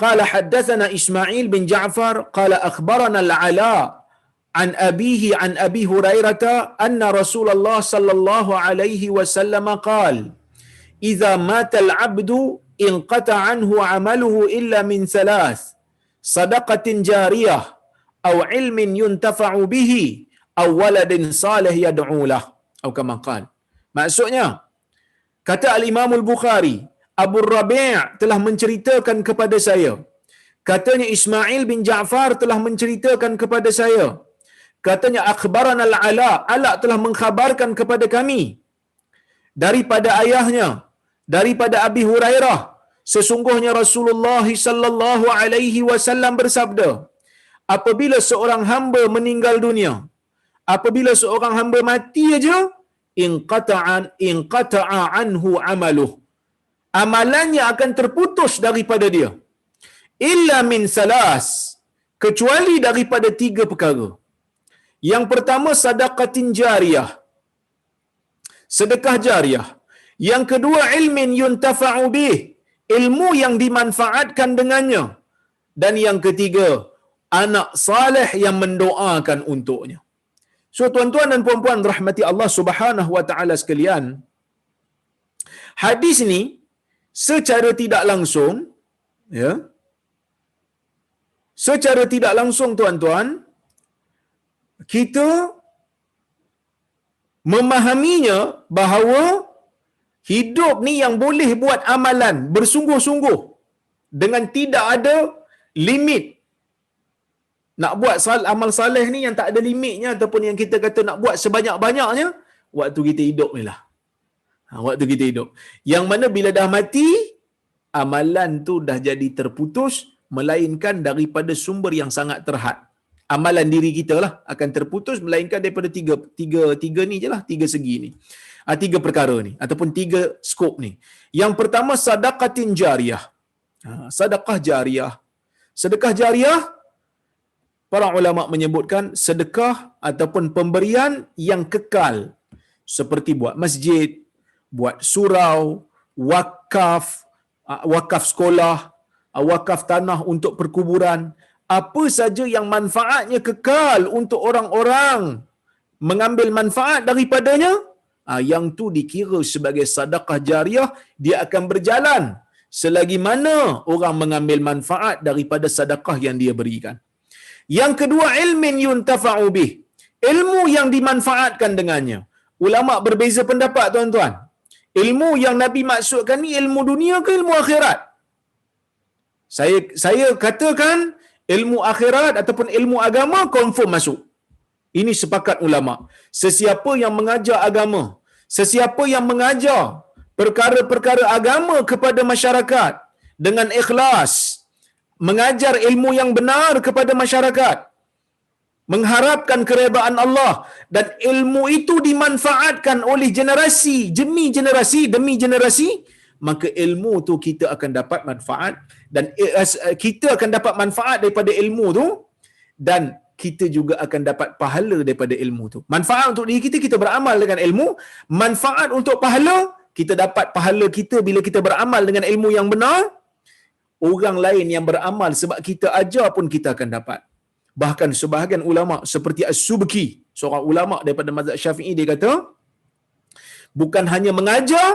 qala haddatsana Ismail bin Ja'far qala akhbarana Al-Ala an abihi an Abi Hurairah anna Rasulullah sallallahu alaihi wasallam qala idza mata al-'abdu inqata 'anhu 'amaluhu illa min thalath sadaqatin jariyah aw 'ilmin yuntafa'u bihi aw waladin salih yad'u lah atau kama qala. Maksudnya, kata Al-Imam Al-Bukhari, Abu Rabi' telah menceritakan kepada saya. Katanya Ismail bin Ja'far telah menceritakan kepada saya. Katanya akhbarana Al-Ala, Ala telah mengkhabarkan kepada kami daripada ayahnya, daripada Abi Hurairah, sesungguhnya Rasulullah sallallahu alaihi wasallam bersabda, apabila seorang hamba meninggal dunia, apabila seorang hamba mati aja, inqata'a anhu amaluh, amalannya akan terputus daripada dia, illa min salas, kecuali daripada 3 perkara. Yang pertama, sadaqatin jariyah, sedekah jariah. Yang kedua, ilmin yuntafa'u bih, ilmu yang dimanfaatkan dengannya. Dan yang ketiga, anak saleh yang mendoakan untuknya. So tuan-tuan dan puan-puan rahmati Allah Subhanahu wa taala sekalian, hadis ni secara tidak langsung, ya, secara tidak langsung tuan-tuan, kita memahaminya bahawa hidup ni yang boleh buat amalan bersungguh-sungguh dengan tidak ada limit. Nak buat amal saleh ni yang tak ada limitnya, ataupun yang kita kata nak buat sebanyak-banyaknya, waktu kita hidup ni lah. Waktu kita hidup. Yang mana bila dah mati, amalan tu dah jadi terputus, melainkan daripada sumber yang sangat terhad. Amalan diri kita lah akan terputus, melainkan daripada tiga ni je lah, 3 segi ni. 3 perkara ni, ataupun 3 skop ni. Yang pertama, sadaqatin jariyah. Sedekah jariah. Sedekah jariah, para ulama menyebutkan sedekah ataupun pemberian yang kekal, seperti buat masjid, buat surau, wakaf, wakaf sekolah, wakaf tanah untuk perkuburan, apa saja yang manfaatnya kekal untuk orang-orang mengambil manfaat daripadanya, yang tu dikira sebagai sedekah jariah. Dia akan berjalan selagi mana orang mengambil manfaat daripada sedekah yang dia berikan. Yang kedua, ilmin yuntafa'u bih, ilmu yang dimanfaatkan dengannya. Ulama berbeza pendapat tuan-tuan. Ilmu yang Nabi maksudkan ni ilmu dunia ke ilmu akhirat? Saya katakan ilmu akhirat ataupun ilmu agama confirm masuk. Ini sepakat ulama. Sesiapa yang mengajar agama, sesiapa yang mengajar perkara-perkara agama kepada masyarakat dengan ikhlas, mengajar ilmu yang benar kepada masyarakat, mengharapkan keredaan Allah, dan ilmu itu dimanfaatkan oleh generasi demi generasi, maka ilmu tu kita akan dapat manfaat, dan kita akan dapat manfaat daripada ilmu tu, dan kita juga akan dapat pahala daripada ilmu tu. Manfaat untuk diri kita, kita beramal dengan ilmu. Manfaat untuk pahala, kita dapat pahala kita bila kita beramal dengan ilmu yang benar. Orang lain yang beramal sebab kita ajar pun kita akan dapat. Bahkan sebahagian ulama seperti As-Subki, seorang ulama daripada mazhab Syafi'i, dia kata bukan hanya mengajar,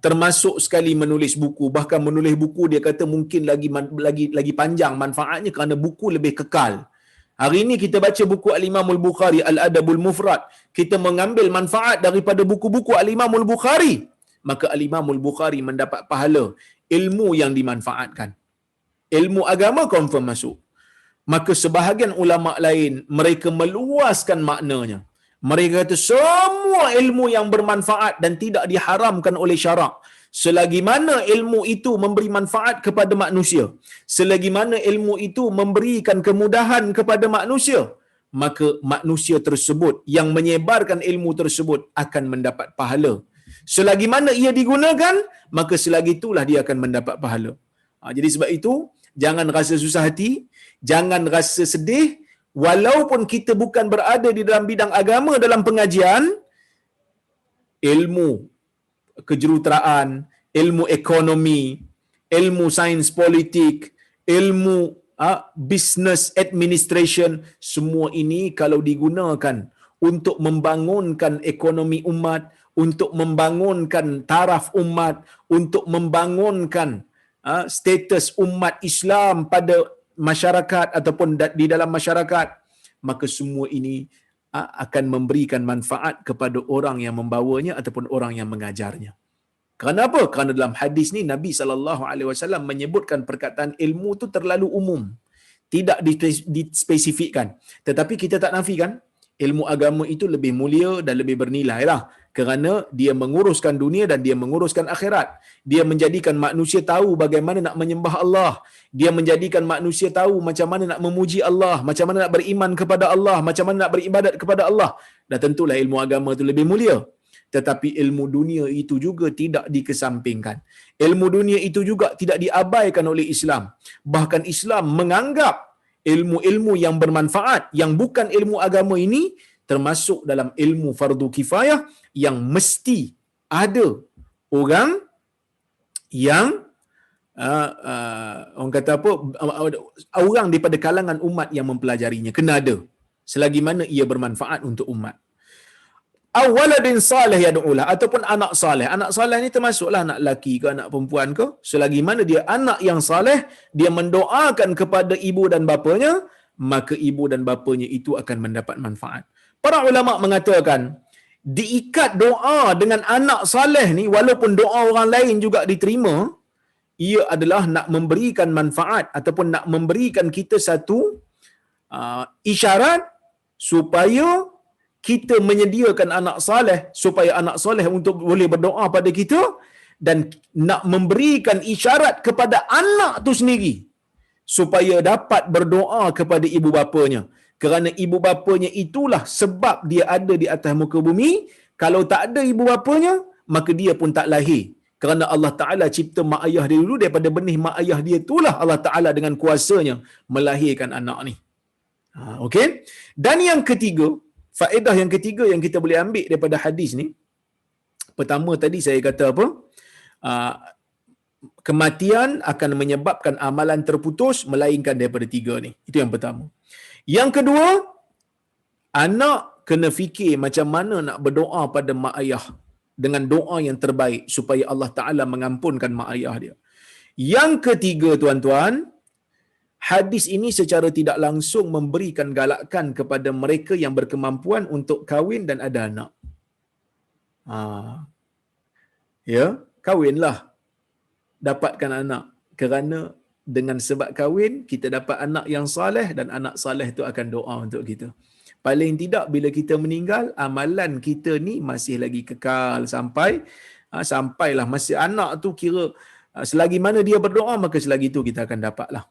termasuk sekali menulis buku. Bahkan menulis buku, dia kata mungkin lagi panjang manfaatnya kerana buku lebih kekal. Hari ini kita baca buku Al-Imam Al-Bukhari, Al-Adabul Mufrad, kita mengambil manfaat daripada buku-buku Al-Imam Al-Bukhari, maka Al-Imam Al-Bukhari mendapat pahala ilmu yang dimanfaatkan. Ilmu agama confirm masuk. Maka sebahagian ulama lain, mereka meluaskan maknanya. Mereka kata semua ilmu yang bermanfaat dan tidak diharamkan oleh syarak, selagi mana ilmu itu memberi manfaat kepada manusia, selagi mana ilmu itu memberikan kemudahan kepada manusia, maka manusia tersebut yang menyebarkan ilmu tersebut akan mendapat pahala. Selagi mana ia digunakan, maka selagi itulah dia akan mendapat pahala. Jadi sebab itu, jangan rasa susah hati, jangan rasa sedih, walaupun kita bukan berada di dalam bidang agama dalam pengajian, ilmu kejuruteraan, ilmu ekonomi, ilmu sains politik, ilmu business administration, semua ini kalau digunakan untuk membangunkan ekonomi umat, untuk membangunkan taraf umat, untuk membangunkan status umat Islam pada masyarakat ataupun di dalam masyarakat, maka semua ini akan memberikan manfaat kepada orang yang membawanya ataupun orang yang mengajarnya. Kenapa? Kerana dalam hadis ni Nabi SAW menyebutkan perkataan ilmu tu terlalu umum, tidak dispesifikkan. Tetapi kita tak nafikan ilmu agama itu lebih mulia dan lebih bernilai lah, kerana dia menguruskan dunia dan dia menguruskan akhirat. Dia menjadikan manusia tahu bagaimana nak menyembah Allah. Dia menjadikan manusia tahu macam mana nak memuji Allah, macam mana nak beriman kepada Allah, macam mana nak beribadat kepada Allah. Dan tentulah ilmu agama itu lebih mulia. Tetapi ilmu dunia itu juga tidak dikesampingkan. Ilmu dunia itu juga tidak diabaikan oleh Islam. Bahkan Islam menganggap ilmu-ilmu yang bermanfaat, yang bukan ilmu agama ini, termasuk dalam ilmu fardu kifayah, yang mesti ada orang yang orang kata apa, orang daripada kalangan umat yang mempelajarinya. Kena ada, selagi mana ia bermanfaat untuk umat. Awaladin salih yad'ulah, ataupun anak saleh. Anak saleh ni termasuklah anak lelaki ke anak perempuan ke, selagi mana dia anak yang saleh, dia mendoakan kepada ibu dan bapanya, maka ibu dan bapanya itu akan mendapat manfaat. Para ulama mengatakan diikat doa dengan anak saleh ni, walaupun doa orang lain juga diterima, ia adalah nak memberikan manfaat ataupun nak memberikan kita satu isyarat supaya kita menyediakan anak saleh, supaya anak saleh untuk boleh berdoa pada kita, dan nak memberikan isyarat kepada anak tu sendiri supaya dapat berdoa kepada ibu bapanya, kerana ibu bapanya itulah sebab dia ada di atas muka bumi. Kalau tak ada ibu bapanya, maka dia pun tak lahir, kerana Allah Ta'ala cipta mak ayah dia dulu. Daripada benih mak ayah dia itulah Allah Ta'ala dengan kuasanya melahirkan anak ni. Okey. Dan yang ketiga, faedah yang ketiga yang kita boleh ambil daripada hadis ni, pertama tadi saya kata apa? Kematian akan menyebabkan amalan terputus melainkan daripada tiga ni. Itu yang pertama. Yang kedua, anak kena fikir macam mana nak berdoa pada mak ayah dengan doa yang terbaik supaya Allah Ta'ala mengampunkan mak ayah dia. Yang ketiga, tuan-tuan, hadis ini secara tidak langsung memberikan galakan kepada mereka yang berkemampuan untuk kahwin dan ada anak. Ya, kahwinlah, dapatkan anak, kerana dengan sebab kahwin kita dapat anak yang saleh, dan anak saleh itu akan doa untuk kita. Paling tidak bila kita meninggal, amalan kita ni masih lagi kekal sampailah masih anak tu, kira selagi mana dia berdoa, maka selagi itu kita akan dapatlah.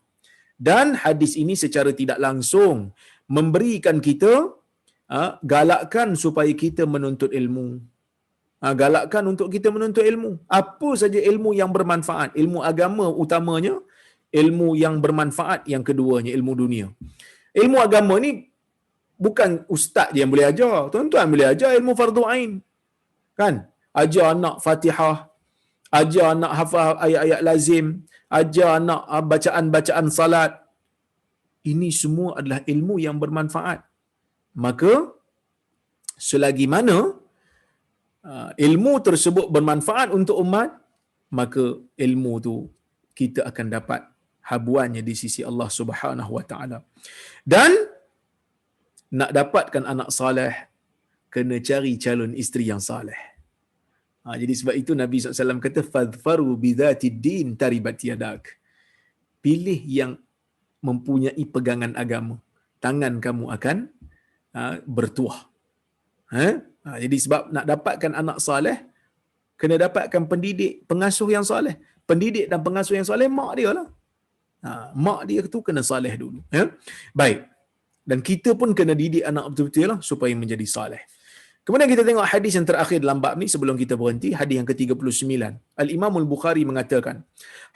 Dan hadis ini secara tidak langsung memberikan kita galakkan supaya kita menuntut ilmu. Galakkan untuk kita menuntut ilmu. Apa saja ilmu yang bermanfaat. Ilmu agama utamanya, ilmu yang bermanfaat yang keduanya, ilmu dunia. Ilmu agama ni bukan ustaz je yang boleh ajar. Tuan-tuan boleh ajar ilmu fardu ain. Kan? Ajar anak Fatihah, ajar anak hafal ayat-ayat lazim, ajar anak bacaan-bacaan salat. Ini semua adalah ilmu yang bermanfaat. Maka selagi mana ilmu tersebut bermanfaat untuk umat, maka ilmu tu kita akan dapat habuannya di sisi Allah Subhanahu Wa Taala. Dan nak dapatkan anak soleh, kena cari calon isteri yang soleh. Jadi sebab itu Nabi SAW kata, fadhfaru bidhati din taribat yadak. Pilih yang mempunyai pegangan agama, tangan kamu akan bertuah. Jadi sebab nak dapatkan anak soleh, kena dapatkan pendidik, pengasuh yang soleh. Pendidik dan pengasuh yang soleh, mak dia lah. Mak dia tu kena soleh dulu. Baik. Dan kita pun kena didik anak betul-betul lah, supaya menjadi soleh. Kemudian kita tengok hadis yang terakhir dalam bab ni sebelum kita berhenti, hadis yang ke-39. Al-Imam Al-Bukhari mengatakan,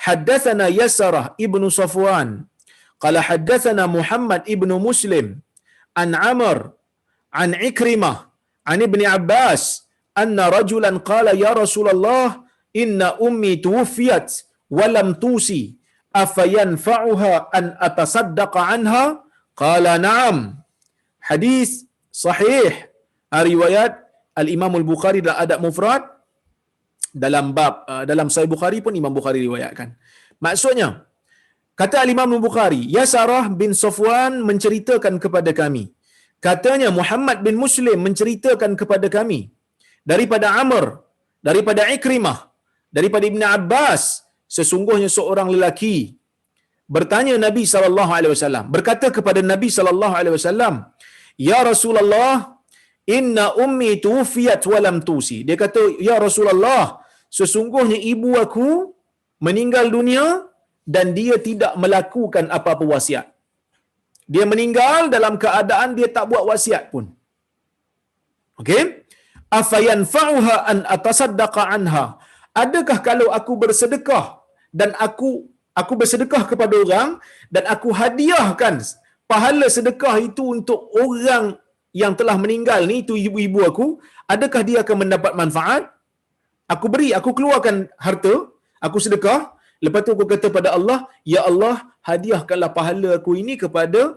Haddathana Yasarah ibnu Safwan, qala haddathana Muhammad ibnu Muslim, an Amr, an Ikrimah, an Ibni Abbas, anna rajulan qala ya Rasulullah, inna ummi tuwfiyat walam tusi, afayanfa'uha an atasaddaqa anha? Qala na'am. Hadis sahih. Riwayat Al-Imam Al-Bukhari dalam Adab Mufrad, dalam bab dalam Sahih Bukhari pun Imam Bukhari riwayatkan. Maksudnya, kata Al-Imam Al-Bukhari, Yasarah bin Safwan menceritakan kepada kami. Katanya Muhammad bin Muslim menceritakan kepada kami daripada Amr, daripada Ikrimah, daripada Ibn Abbas, sesungguhnya seorang lelaki bertanya Nabi SAW, berkata kepada Nabi SAW, Ya Rasulullah, inna ummi tuwfiyat walam tusi. Dia kata, ya Rasulullah, sesungguhnya ibu aku meninggal dunia dan dia tidak melakukan apa-apa wasiat. Dia meninggal dalam keadaan dia tak buat wasiat pun. Okey? Afayanfa'uha an atasaddaqa anha? Adakah kalau aku bersedekah dan aku bersedekah kepada orang dan aku hadiahkan pahala sedekah itu untuk orang yang telah meninggal ni, itu ibu-ibu aku, adakah dia akan mendapat manfaat? Aku beri, aku keluarkan harta, aku sedekah, lepas tu aku kata pada Allah, ya Allah, hadiahkanlah pahala aku ini kepada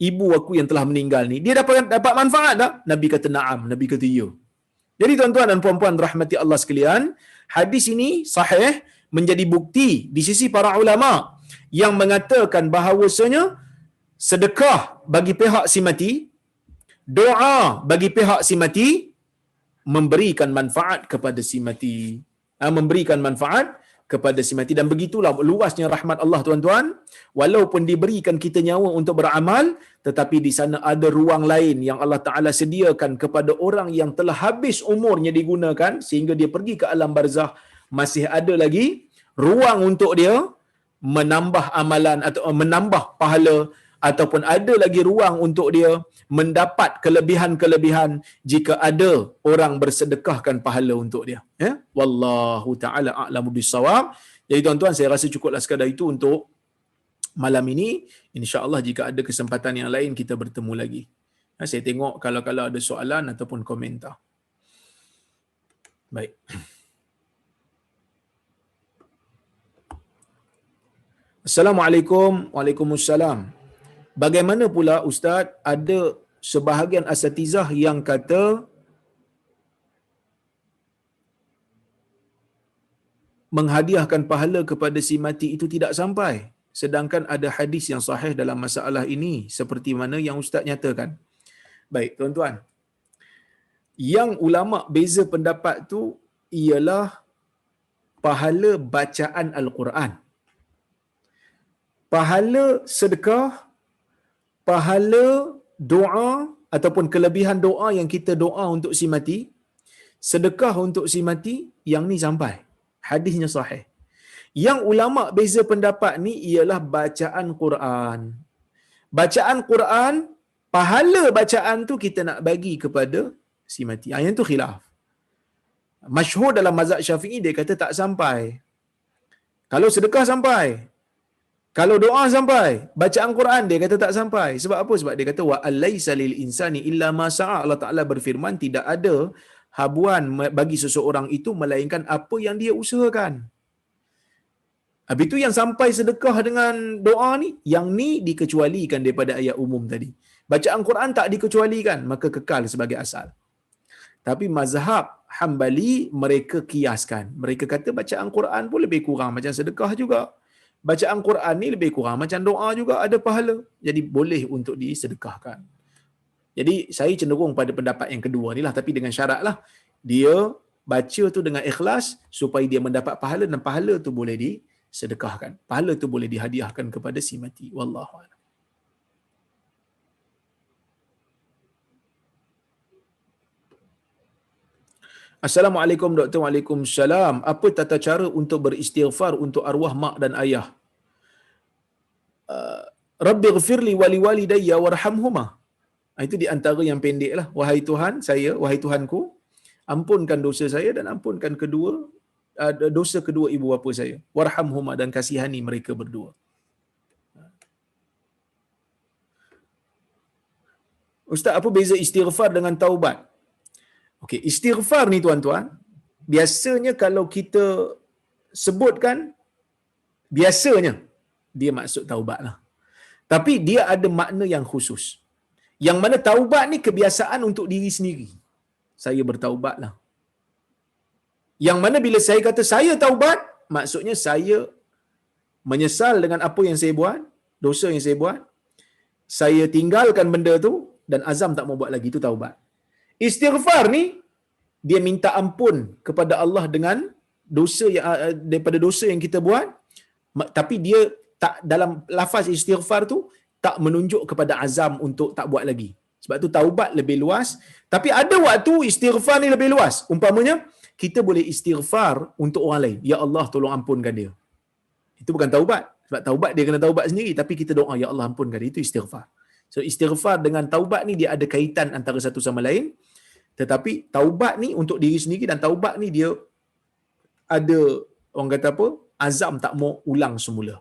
ibu aku yang telah meninggal ni. Dia dapat manfaat tak? Nabi kata na'am, Nabi kata ya. Jadi tuan-tuan dan puan-puan rahmati Allah sekalian, hadis ini sahih, menjadi bukti di sisi para ulama yang mengatakan bahawasanya sedekah bagi pihak si mati, doa bagi pihak si mati, memberikan manfaat kepada si mati. Memberikan manfaat kepada si mati. Dan begitulah luasnya rahmat Allah, tuan-tuan. Walaupun diberikan kita nyawa untuk beramal, tetapi di sana ada ruang lain yang Allah Ta'ala sediakan kepada orang yang telah habis umurnya digunakan, sehingga dia pergi ke alam barzakh, masih ada lagi ruang untuk dia menambah amalan atau menambah pahala, ataupun ada lagi ruang untuk dia mendapat kelebihan-kelebihan jika ada orang bersedekahkan pahala untuk dia. Wallahu ta'ala a'lamu bissawab. Jadi tuan-tuan, saya rasa cukuplah sekadar itu untuk malam ini. InsyaAllah jika ada kesempatan yang lain kita bertemu lagi. Saya tengok kalau ada soalan ataupun komentar. Baik. Assalamualaikum. Waalaikumsalam. Bagaimana pula Ustaz, ada sebahagian asatizah yang kata menghadiahkan pahala kepada si mati itu tidak sampai, sedangkan ada hadis yang sahih dalam masalah ini seperti mana yang Ustaz nyatakan. Baik tuan-tuan, yang ulama beza pendapat tu ialah pahala bacaan Al-Quran, pahala sedekah, pahala doa ataupun kelebihan doa yang kita doa untuk si mati, sedekah untuk si mati, yang ni sampai. Hadisnya sahih. Yang ulama beza pendapat ni ialah bacaan Quran. Bacaan Quran, pahala bacaan tu kita nak bagi kepada si mati. Yang tu khilaf. Masyhur dalam mazhab Syafi'i dia kata tak sampai. Kalau sedekah sampai. Kalau doa sampai, bacaan Quran dia kata tak sampai. Sebab apa? Sebab dia kata wa alaysa lil insani illa ma sa'a. Allah Taala berfirman tidak ada habuan bagi seseorang itu melainkan apa yang dia usahakan. Habis itu yang sampai sedekah dengan doa ni, yang ni dikecualikan daripada ayat umum tadi. Bacaan Quran tak dikecualikan, maka kekal sebagai asal. Tapi mazhab Hambali mereka kiaskan. Mereka kata bacaan Quran pun lebih kurang macam sedekah juga. Bacaan Quran ni lebih kurang macam doa juga ada pahala. Jadi boleh untuk disedekahkan. Jadi saya cenderung pada pendapat yang kedua ni lah, tapi dengan syarat lah. Dia baca tu dengan ikhlas supaya dia mendapat pahala, dan pahala tu boleh disedekahkan. Pahala tu boleh dihadiahkan kepada si mati. Wallahu a'lam. Assalamualaikum Doktor. Waalaikumsalam. Apa tata cara untuk beristighfar untuk arwah mak dan ayah? Rabbi ghfirli wali walidayya warhamhuma. Itu di antara yang pendek lah. Wahai Tuhan saya, wahai Tuhanku, ampunkan dosa saya dan ampunkan dosa kedua ibu bapa saya. Warhamhuma, dan kasihani mereka berdua. Ustaz, apa beza istighfar dengan taubat? Okey, istighfar ni tuan-tuan, biasanya kalau kita sebutkan, biasanya dia maksud taubat lah. Tapi dia ada makna yang khusus. Yang mana taubat ni kebiasaan untuk diri sendiri. Saya bertaubat lah. Yang mana bila saya kata saya taubat, maksudnya saya menyesal dengan apa yang saya buat, dosa yang saya buat, saya tinggalkan benda tu dan azam tak mau buat lagi, itu taubat. Istighfar ni dia minta ampun kepada Allah dengan dosa yang daripada dosa yang kita buat, tapi dia tak, dalam lafaz istighfar tu tak menunjuk kepada azam untuk tak buat lagi. Sebab tu taubat lebih luas, tapi ada waktu istighfar ni lebih luas. Umpamanya kita boleh istighfar untuk orang lain, ya Allah tolong ampunkan dia. Itu bukan taubat. Sebab taubat dia kena taubat sendiri, tapi kita doa ya Allah ampunkan dia, itu istighfar. So istighfar dengan taubat ni dia ada kaitan antara satu sama lain. Tetapi taubat ni untuk diri sendiri, dan taubat ni dia ada, orang kata apa, azam tak mau ulang semula.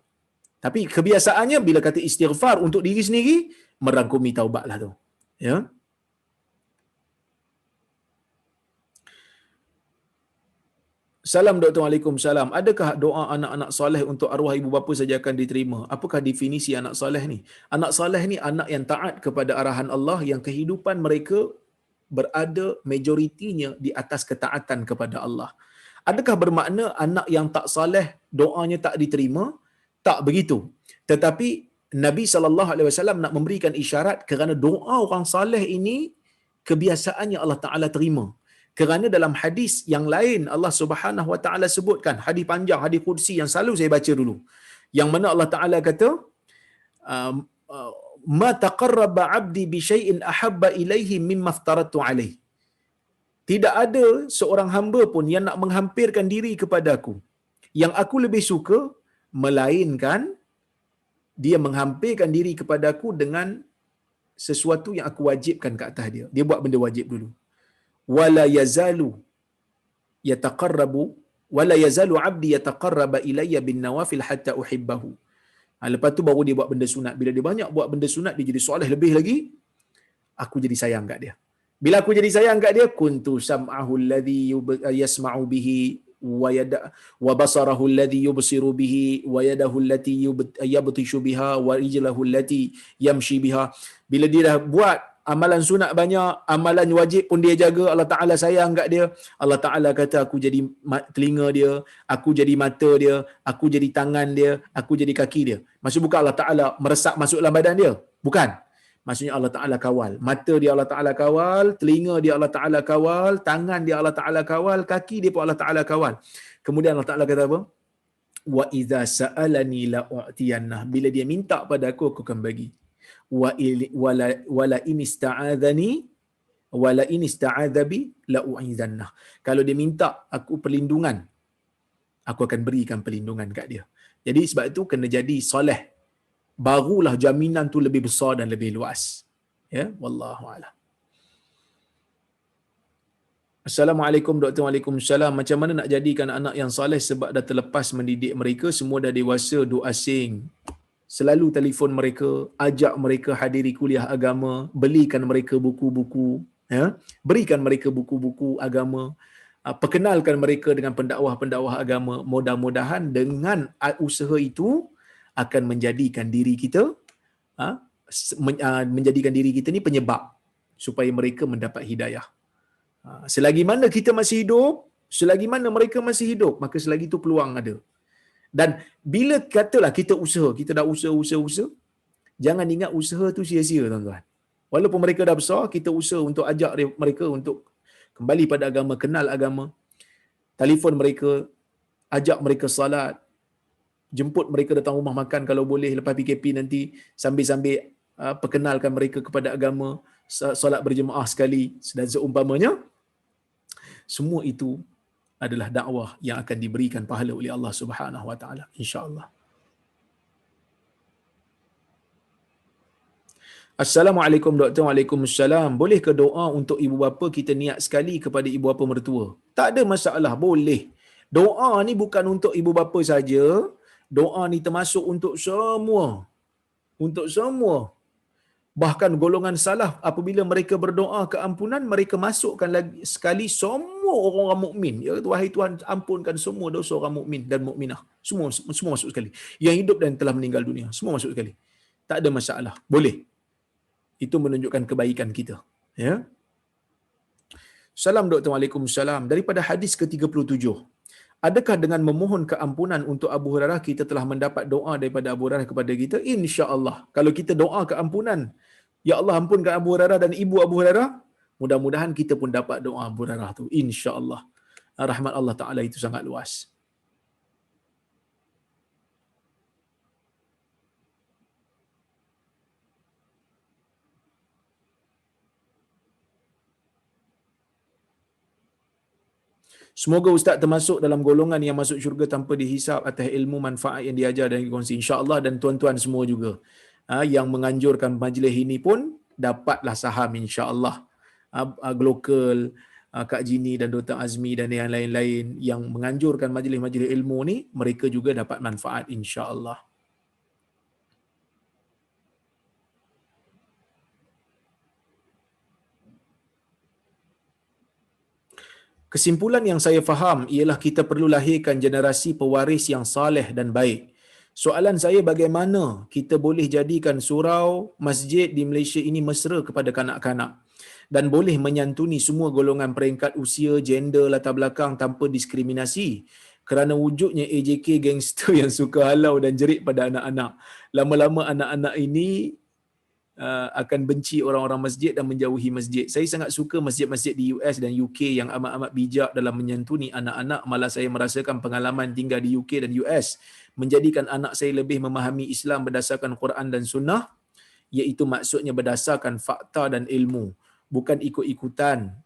Tapi kebiasaannya bila kata istighfar untuk diri sendiri, merangkumi taubat lah tu. Ya. Salam Doktor. Waalaikumsalam. Adakah doa anak-anak soleh untuk arwah ibu bapa saja akan diterima? Apakah definisi anak soleh ni? Anak soleh ni anak yang taat kepada arahan Allah, yang kehidupan mereka berada majoritinya di atas ketaatan kepada Allah. Adakah bermakna anak yang tak soleh doanya tak diterima? Tak begitu. Tetapi Nabi SAW nak memberikan isyarat kerana doa orang soleh ini kebiasaannya Allah Ta'ala terima. Kerana dalam hadis yang lain Allah Subhanahu Wa Ta'ala sebutkan, hadis panjang, hadis qudsi yang selalu saya baca dulu, yang mana Allah Ta'ala kata, ma taqarraba 'abdi bi syai'in ahabba ilaihi mimma aftaratu alaihi. Tidak ada seorang hamba pun yang nak menghampirkan diri kepada aku yang aku lebih suka, melainkan dia menghampirkan diri kepada aku dengan sesuatu yang aku wajibkan ke atas dia. Dia buat benda wajib dulu. Wala yazalu yataqarrabu wala yazalu 'abdi yataqarraba ilayya bin nawafil hatta uhibbahu. Lepas tu baru dia buat benda sunat. Bila dia banyak buat benda sunat, dia jadi soleh lebih lagi, aku jadi sayang kat dia. Bila aku jadi sayang kat dia, kuntu sam'ahu alladhi yasma'u bihi wa basarahu alladhi yubsiru bihi wa yadahu allati yabtishu biha wa rijlahu allati yamshi biha. Bila dia dah buat amalan sunat banyak, amalan wajib pun dia jaga, Allah Ta'ala sayang kat dia. Allah Ta'ala kata aku jadi telinga dia, aku jadi mata dia, aku jadi tangan dia, aku jadi kaki dia. Maksud bukan Allah Ta'ala meresap masuk dalam badan dia. Bukan. Maksudnya Allah Ta'ala kawal. Mata dia Allah Ta'ala kawal, telinga dia Allah Ta'ala kawal, tangan dia Allah Ta'ala kawal, kaki dia pun Allah Ta'ala kawal. Kemudian Allah Ta'ala kata apa? Wa idza sa'alani la u'tiyannah. Bila dia minta pada aku akan bagi. Wala in ista'adzani wala in ista'adzabi la u'izannah. Kalau dia minta aku perlindungan, aku akan berikan perlindungan kat dia. Jadi sebab itu kena jadi soleh, barulah jaminan tu lebih besar dan lebih luas. Ya, wallahu a'lam. Assalamualaikum Dr. Waalaikumsalam. Macam mana nak jadikan anak yang soleh sebab dah terlepas mendidik mereka, semua dah dewasa, duk asing. Selalu telefon mereka, ajak mereka hadiri kuliah agama, belikan mereka buku-buku, ya? Berikan mereka buku-buku agama, perkenalkan mereka dengan pendakwah-pendakwah agama. Mudah-mudahan dengan usaha itu akan menjadikan diri kita menjadikan diri kita ni penyebab supaya mereka mendapat hidayah. Selagi mana kita masih hidup, selagi mana mereka masih hidup, maka selagi itu peluang ada. Dan bila katalah kita usaha, kita dah usaha, jangan ingat usaha tu sia-sia, tuan-tuan. Walaupun mereka dah besar, kita usaha untuk ajak mereka untuk kembali pada agama, kenal agama, telefon mereka, ajak mereka salat, jemput mereka datang rumah makan kalau boleh lepas PKP nanti, sambil-sambil perkenalkan mereka kepada agama, solat berjemaah sekali dan seumpamanya. Semua itu adalah dakwah yang akan diberikan pahala oleh Allah Subhanahu wa taala, insya-Allah. Assalamualaikum Doktor. Waalaikumsalam. Boleh ke doa untuk ibu bapa kita niat sekali kepada ibu bapa mertua? Tak ada masalah, boleh. Doa ni bukan untuk ibu bapa saja. Doa ni termasuk untuk semua. Untuk semua. Bahkan golongan salaf apabila mereka berdoa keampunan, mereka masukkan lagi sekali semua orang-orang mukmin. Ya, wahai Tuhan, ampunkan semua dosa orang mukmin dan mukminah. Semua masuk sekali. Yang hidup dan telah meninggal dunia, semua masuk sekali. Tak ada masalah. Boleh. Itu menunjukkan kebaikan kita. Ya. Salam Doktor. Waalaikumsalam. Daripada hadis ke-37. Adakah dengan memohon keampunan untuk Abu Hurairah kita telah mendapat doa daripada Abu Hurairah kepada kita? Insya-Allah. Kalau kita doa keampunan, ya Allah ampunkan Abu Hurairah dan ibu Abu Hurairah, mudah-mudahan kita pun dapat doa Abu Hurairah tu, insya-Allah. Rahmat Allah Taala itu sangat luas. Semoga Ustaz termasuk dalam golongan yang masuk syurga tanpa dihisap atas ilmu manfaat yang diajar dan dikongsi, insya-Allah, dan tuan-tuan semua juga. Yang menganjurkan majlis ini pun dapatlah saham, insya-Allah. Global, Kak Jini dan Dr. Azmi dan yang lain-lain yang menganjurkan majlis-majlis ilmu ni, mereka juga dapat manfaat, insya-Allah. Kesimpulan yang saya faham ialah kita perlu lahirkan generasi pewaris yang saleh dan baik. Soalan saya, bagaimana kita boleh jadikan surau masjid di Malaysia ini mesra kepada kanak-kanak dan boleh menyantuni semua golongan peringkat usia, gender, latar belakang tanpa diskriminasi? Kerana wujudnya AJK gangster yang suka halau dan jerit pada anak-anak. Lama-lama anak-anak ini akan benci orang-orang masjid dan menjauhi masjid. Saya sangat suka masjid-masjid di US dan UK yang amat-amat bijak dalam menyantuni anak-anak. Malah saya merasakan pengalaman tinggal di UK dan US menjadikan anak saya lebih memahami Islam berdasarkan Quran dan Sunnah, iaitu maksudnya berdasarkan fakta dan ilmu, bukan ikut-ikutan.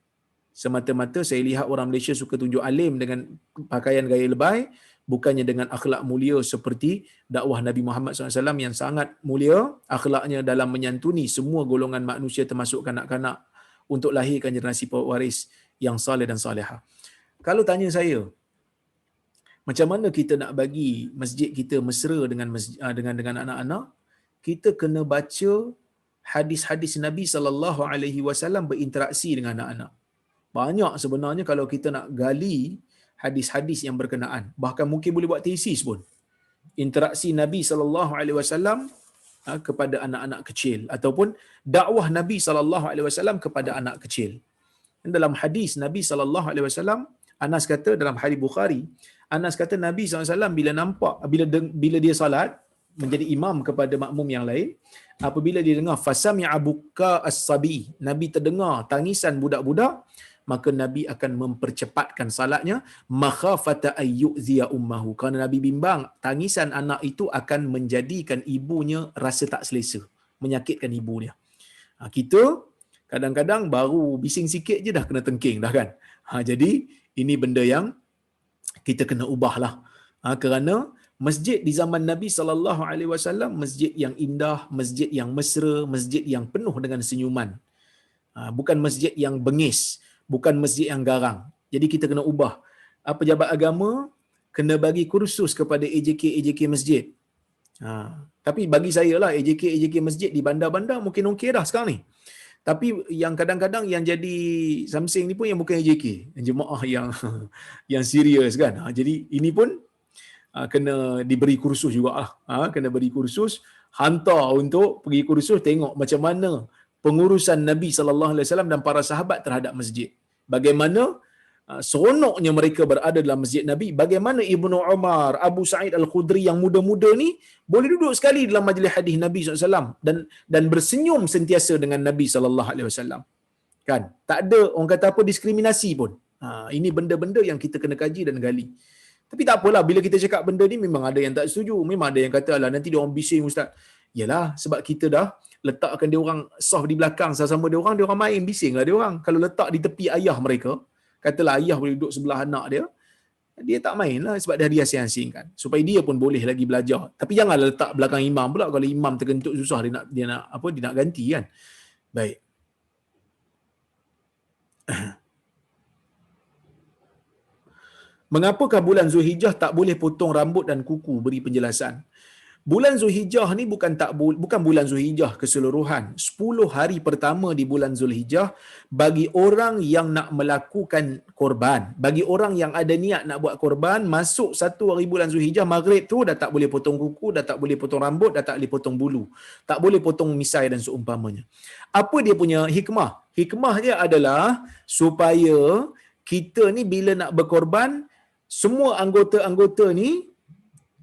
Semata-mata saya lihat orang Malaysia suka tunjuk alim dengan pakaian gaya lebay, bukannya dengan akhlak mulia seperti dakwah Nabi Muhammad SAW yang sangat mulia akhlaknya dalam menyantuni semua golongan manusia termasuk kanak-kanak untuk lahirkan generasi pewaris yang saleh dan salihah. Kalau tanya saya, macam mana kita nak bagi masjid kita mesra dengan anak-anak? Kita kena baca hadis-hadis Nabi SAW berinteraksi dengan anak-anak. Banyak sebenarnya kalau kita nak gali hadis-hadis yang berkenaan. Bahkan mungkin boleh buat tesis pun. Interaksi Nabi SAW kepada anak-anak kecil ataupun dakwah Nabi SAW kepada anak kecil. Dalam hadis Nabi SAW, Anas kata dalam hadis Bukhari, Anas kata Nabi SAW bila dia salat menjadi imam kepada makmum yang lain, apabila dia dengar fasami'a buka as-sabi, Nabi terdengar tangisan budak-budak, maka Nabi akan mempercepatkan salatnya, makhafata ayyuziya ummahu, kerana Nabi bimbang tangisan anak itu akan menjadikan ibunya rasa tak selesa, menyakitkan ibu dia. Kita kadang-kadang baru bising sikit je dah kena tengking dah kan. Jadi ini benda yang kita kena ubahlah. Kerana masjid di zaman Nabi SAW masjid yang indah, masjid yang mesra, masjid yang penuh dengan senyuman. Bukan masjid yang bengis, bukan masjid yang garang. Jadi kita kena ubah. Pejabat agama kena bagi kursus kepada AJK masjid. Ha. Tapi bagi saya lah, AJK masjid di bandar-bandar mungkin okey dah sekarang ni. Tapi yang kadang-kadang yang jadi something ni pun yang bukan AJK, yang jemaah yang yang serius kan. Jadi ini pun kena diberi kursus jugalah. Kena beri kursus, hantar untuk pergi kursus, tengok macam mana pengurusan Nabi sallallahu alaihi wasallam dan para sahabat terhadap masjid. Bagaimana seronoknya mereka berada dalam masjid Nabi. Bagaimana Ibnu Umar, Abu Sa'id Al-Khudri yang muda-muda ni boleh duduk sekali dalam majlis hadis Nabi SAW dan bersenyum sentiasa dengan Nabi SAW. Kan? Tak ada orang kata apa diskriminasi pun. Ini benda-benda yang kita kena kaji dan gali. Tapi tak apalah, bila kita cakap benda ni memang ada yang tak setuju. Memang ada yang kata, alah nanti dia orang bising ustaz. Yalah, sebab kita dah letakkan dia orang soft di belakang sama-sama dia orang main bisinglah dia orang. Kalau letak di tepi ayah mereka, katalah ayah boleh duduk sebelah anak dia, dia tak main lah sebab dah dia asing-asing kan. Supaya dia pun boleh lagi belajar. Tapi janganlah letak belakang imam pula, kalau imam terkentut susah dia nak ganti kan. Baik. Mengapakah bulan Zulhijjah tak boleh potong rambut dan kuku? Beri penjelasan. Bulan Zulhijjah ni bukan bulan Zulhijjah keseluruhan. 10 hari pertama di bulan Zulhijjah bagi orang yang nak melakukan korban, bagi orang yang ada niat nak buat korban, masuk 1 hari bulan Zulhijjah maghrib tu dah tak boleh potong kuku, dah tak boleh potong rambut, dah tak boleh potong bulu, tak boleh potong misai dan seumpamanya. Apa dia punya hikmah? Hikmah dia adalah supaya kita ni bila nak berkorban, semua anggota-anggota ni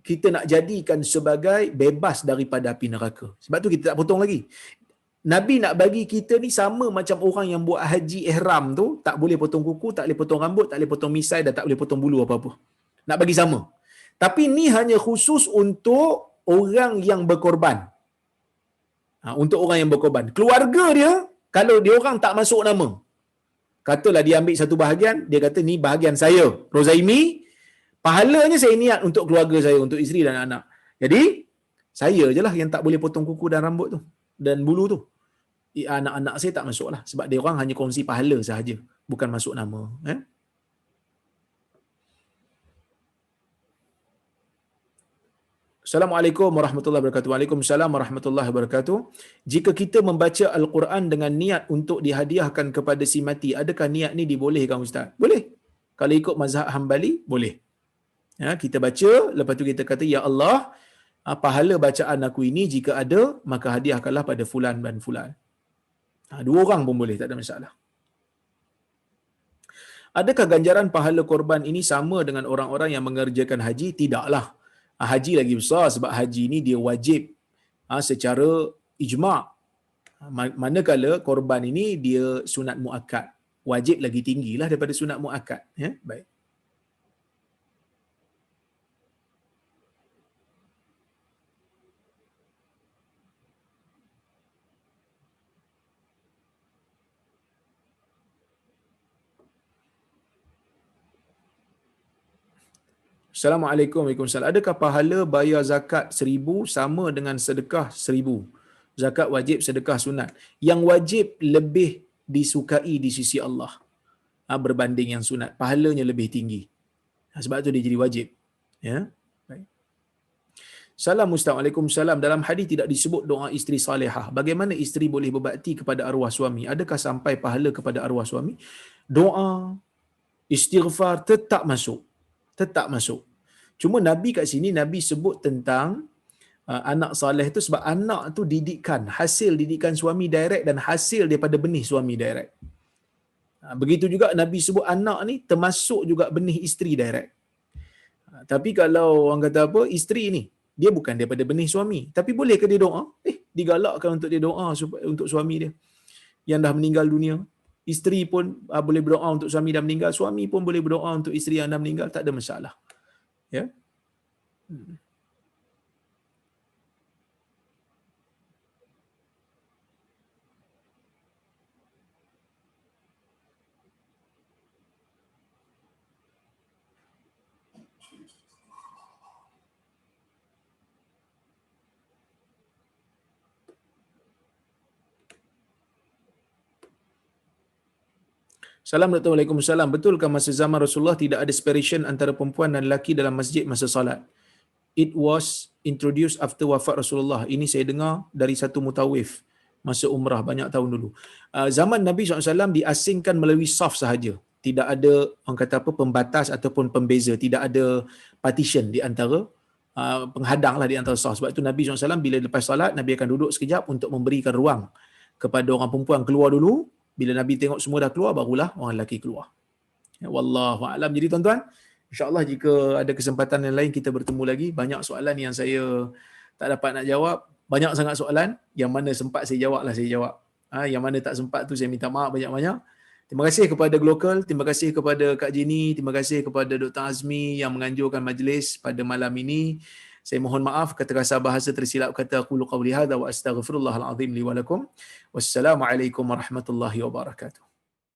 kita nak jadikan sebagai bebas daripada api neraka. Sebab tu kita tak potong lagi. Nabi nak bagi kita ni sama macam orang yang buat haji ihram tu, tak boleh potong kuku, tak boleh potong rambut, tak boleh potong misai dan tak boleh potong bulu apa-apa. Nak bagi sama. Tapi ni hanya khusus untuk orang yang berkorban. Untuk orang yang berkorban. Keluarga dia, kalau dia orang tak masuk nama, katalah dia ambil satu bahagian, dia kata ni bahagian saya, Rozaimi, pahalanya saya niat untuk keluarga saya, untuk isteri dan anak. Jadi, saya je lah yang tak boleh potong kuku dan rambut tu, dan bulu tu. Anak-anak saya tak masuk lah. Sebab dia orang hanya kongsi pahala sahaja, bukan masuk nama. Assalamualaikum warahmatullahi wabarakatuh. Waalaikumsalam warahmatullahi wabarakatuh. Jika kita membaca Al-Quran dengan niat untuk dihadiahkan kepada si mati, adakah niat ni dibolehkan Ustaz? Boleh. Kalau ikut mazhab Hambali, boleh. Kita baca, lepas tu kita kata, Ya Allah, pahala bacaan aku ini jika ada, maka hadiahkanlah pada fulan dan fulan. 2 orang pun boleh, tak ada masalah. Adakah ganjaran pahala korban ini sama dengan orang-orang yang mengerjakan haji? Tidaklah. Haji lagi besar sebab haji ini dia wajib secara ijma'. Manakala korban ini dia sunat muakkad. Wajib lagi tinggilah daripada sunat muakkad. Baik. Assalamualaikum warahmatullahi wabarakatuh. Adakah pahala bayar zakat 1,000 sama dengan sedekah 1,000? Zakat wajib, sedekah sunat. Yang wajib lebih disukai di sisi Allah berbanding yang sunat. Pahalanya lebih tinggi. Sebab tu dia jadi wajib. Ya. Baik. Salam Ustaz. Waalaikumsalam. Dalam hadis tidak disebut doa isteri salihah. Bagaimana isteri boleh berbakti kepada arwah suami? Adakah sampai pahala kepada arwah suami? Doa, istighfar tetap masuk. Tetap masuk. Cuma Nabi kat sini, Nabi sebut tentang anak soleh tu sebab anak tu didikan, hasil didikan suami direct dan hasil daripada benih suami direct. Begitu juga Nabi sebut anak ni termasuk juga benih isteri direct. Tapi kalau orang kata apa, isteri ni, dia bukan daripada benih suami. Tapi bolehkah dia doa? Digalakkan untuk dia doa untuk suami dia yang dah meninggal dunia. Isteri pun boleh berdoa untuk suami dah meninggal. Suami pun boleh berdoa untuk isteri yang dah meninggal. Tak ada masalah. Ya. Assalamualaikum. Waalaikumsalam. Betulkah masa zaman Rasulullah tidak ada separation antara perempuan dan lelaki dalam masjid masa solat? It was introduced after wafat Rasulullah. Ini saya dengar dari satu mutawif masa umrah banyak tahun dulu. Zaman Nabi SAW diasingkan melalui saf sahaja. Tidak ada orang kata apa pembatas ataupun pembeza, tidak ada partition di antara penghadang lah di antara saf. Sebab itu Nabi SAW bila lepas solat, Nabi akan duduk sekejap untuk memberikan ruang kepada orang perempuan keluar dulu. Bila Nabi tengok semua dah keluar, barulah orang lelaki keluar. Ya, wallahu a'lam. Jadi tuan-tuan, insya-Allah jika ada kesempatan yang lain kita bertemu lagi. Banyak soalan yang saya tak dapat nak jawab. Banyak sangat soalan. Yang mana sempat saya jawablah saya jawab. Yang mana tak sempat tu saya minta maaf banyak-banyak. Terima kasih kepada Global, terima kasih kepada Kak Jenny, terima kasih kepada Dr. Azmi yang menganjurkan majlis pada malam ini. Saya mohon maaf kata-kata bahasa tersilap kata qulu qawli hadza wa astaghfirullahal azim li wa lakum. Wassalamualaikum warahmatullahi wabarakatuh.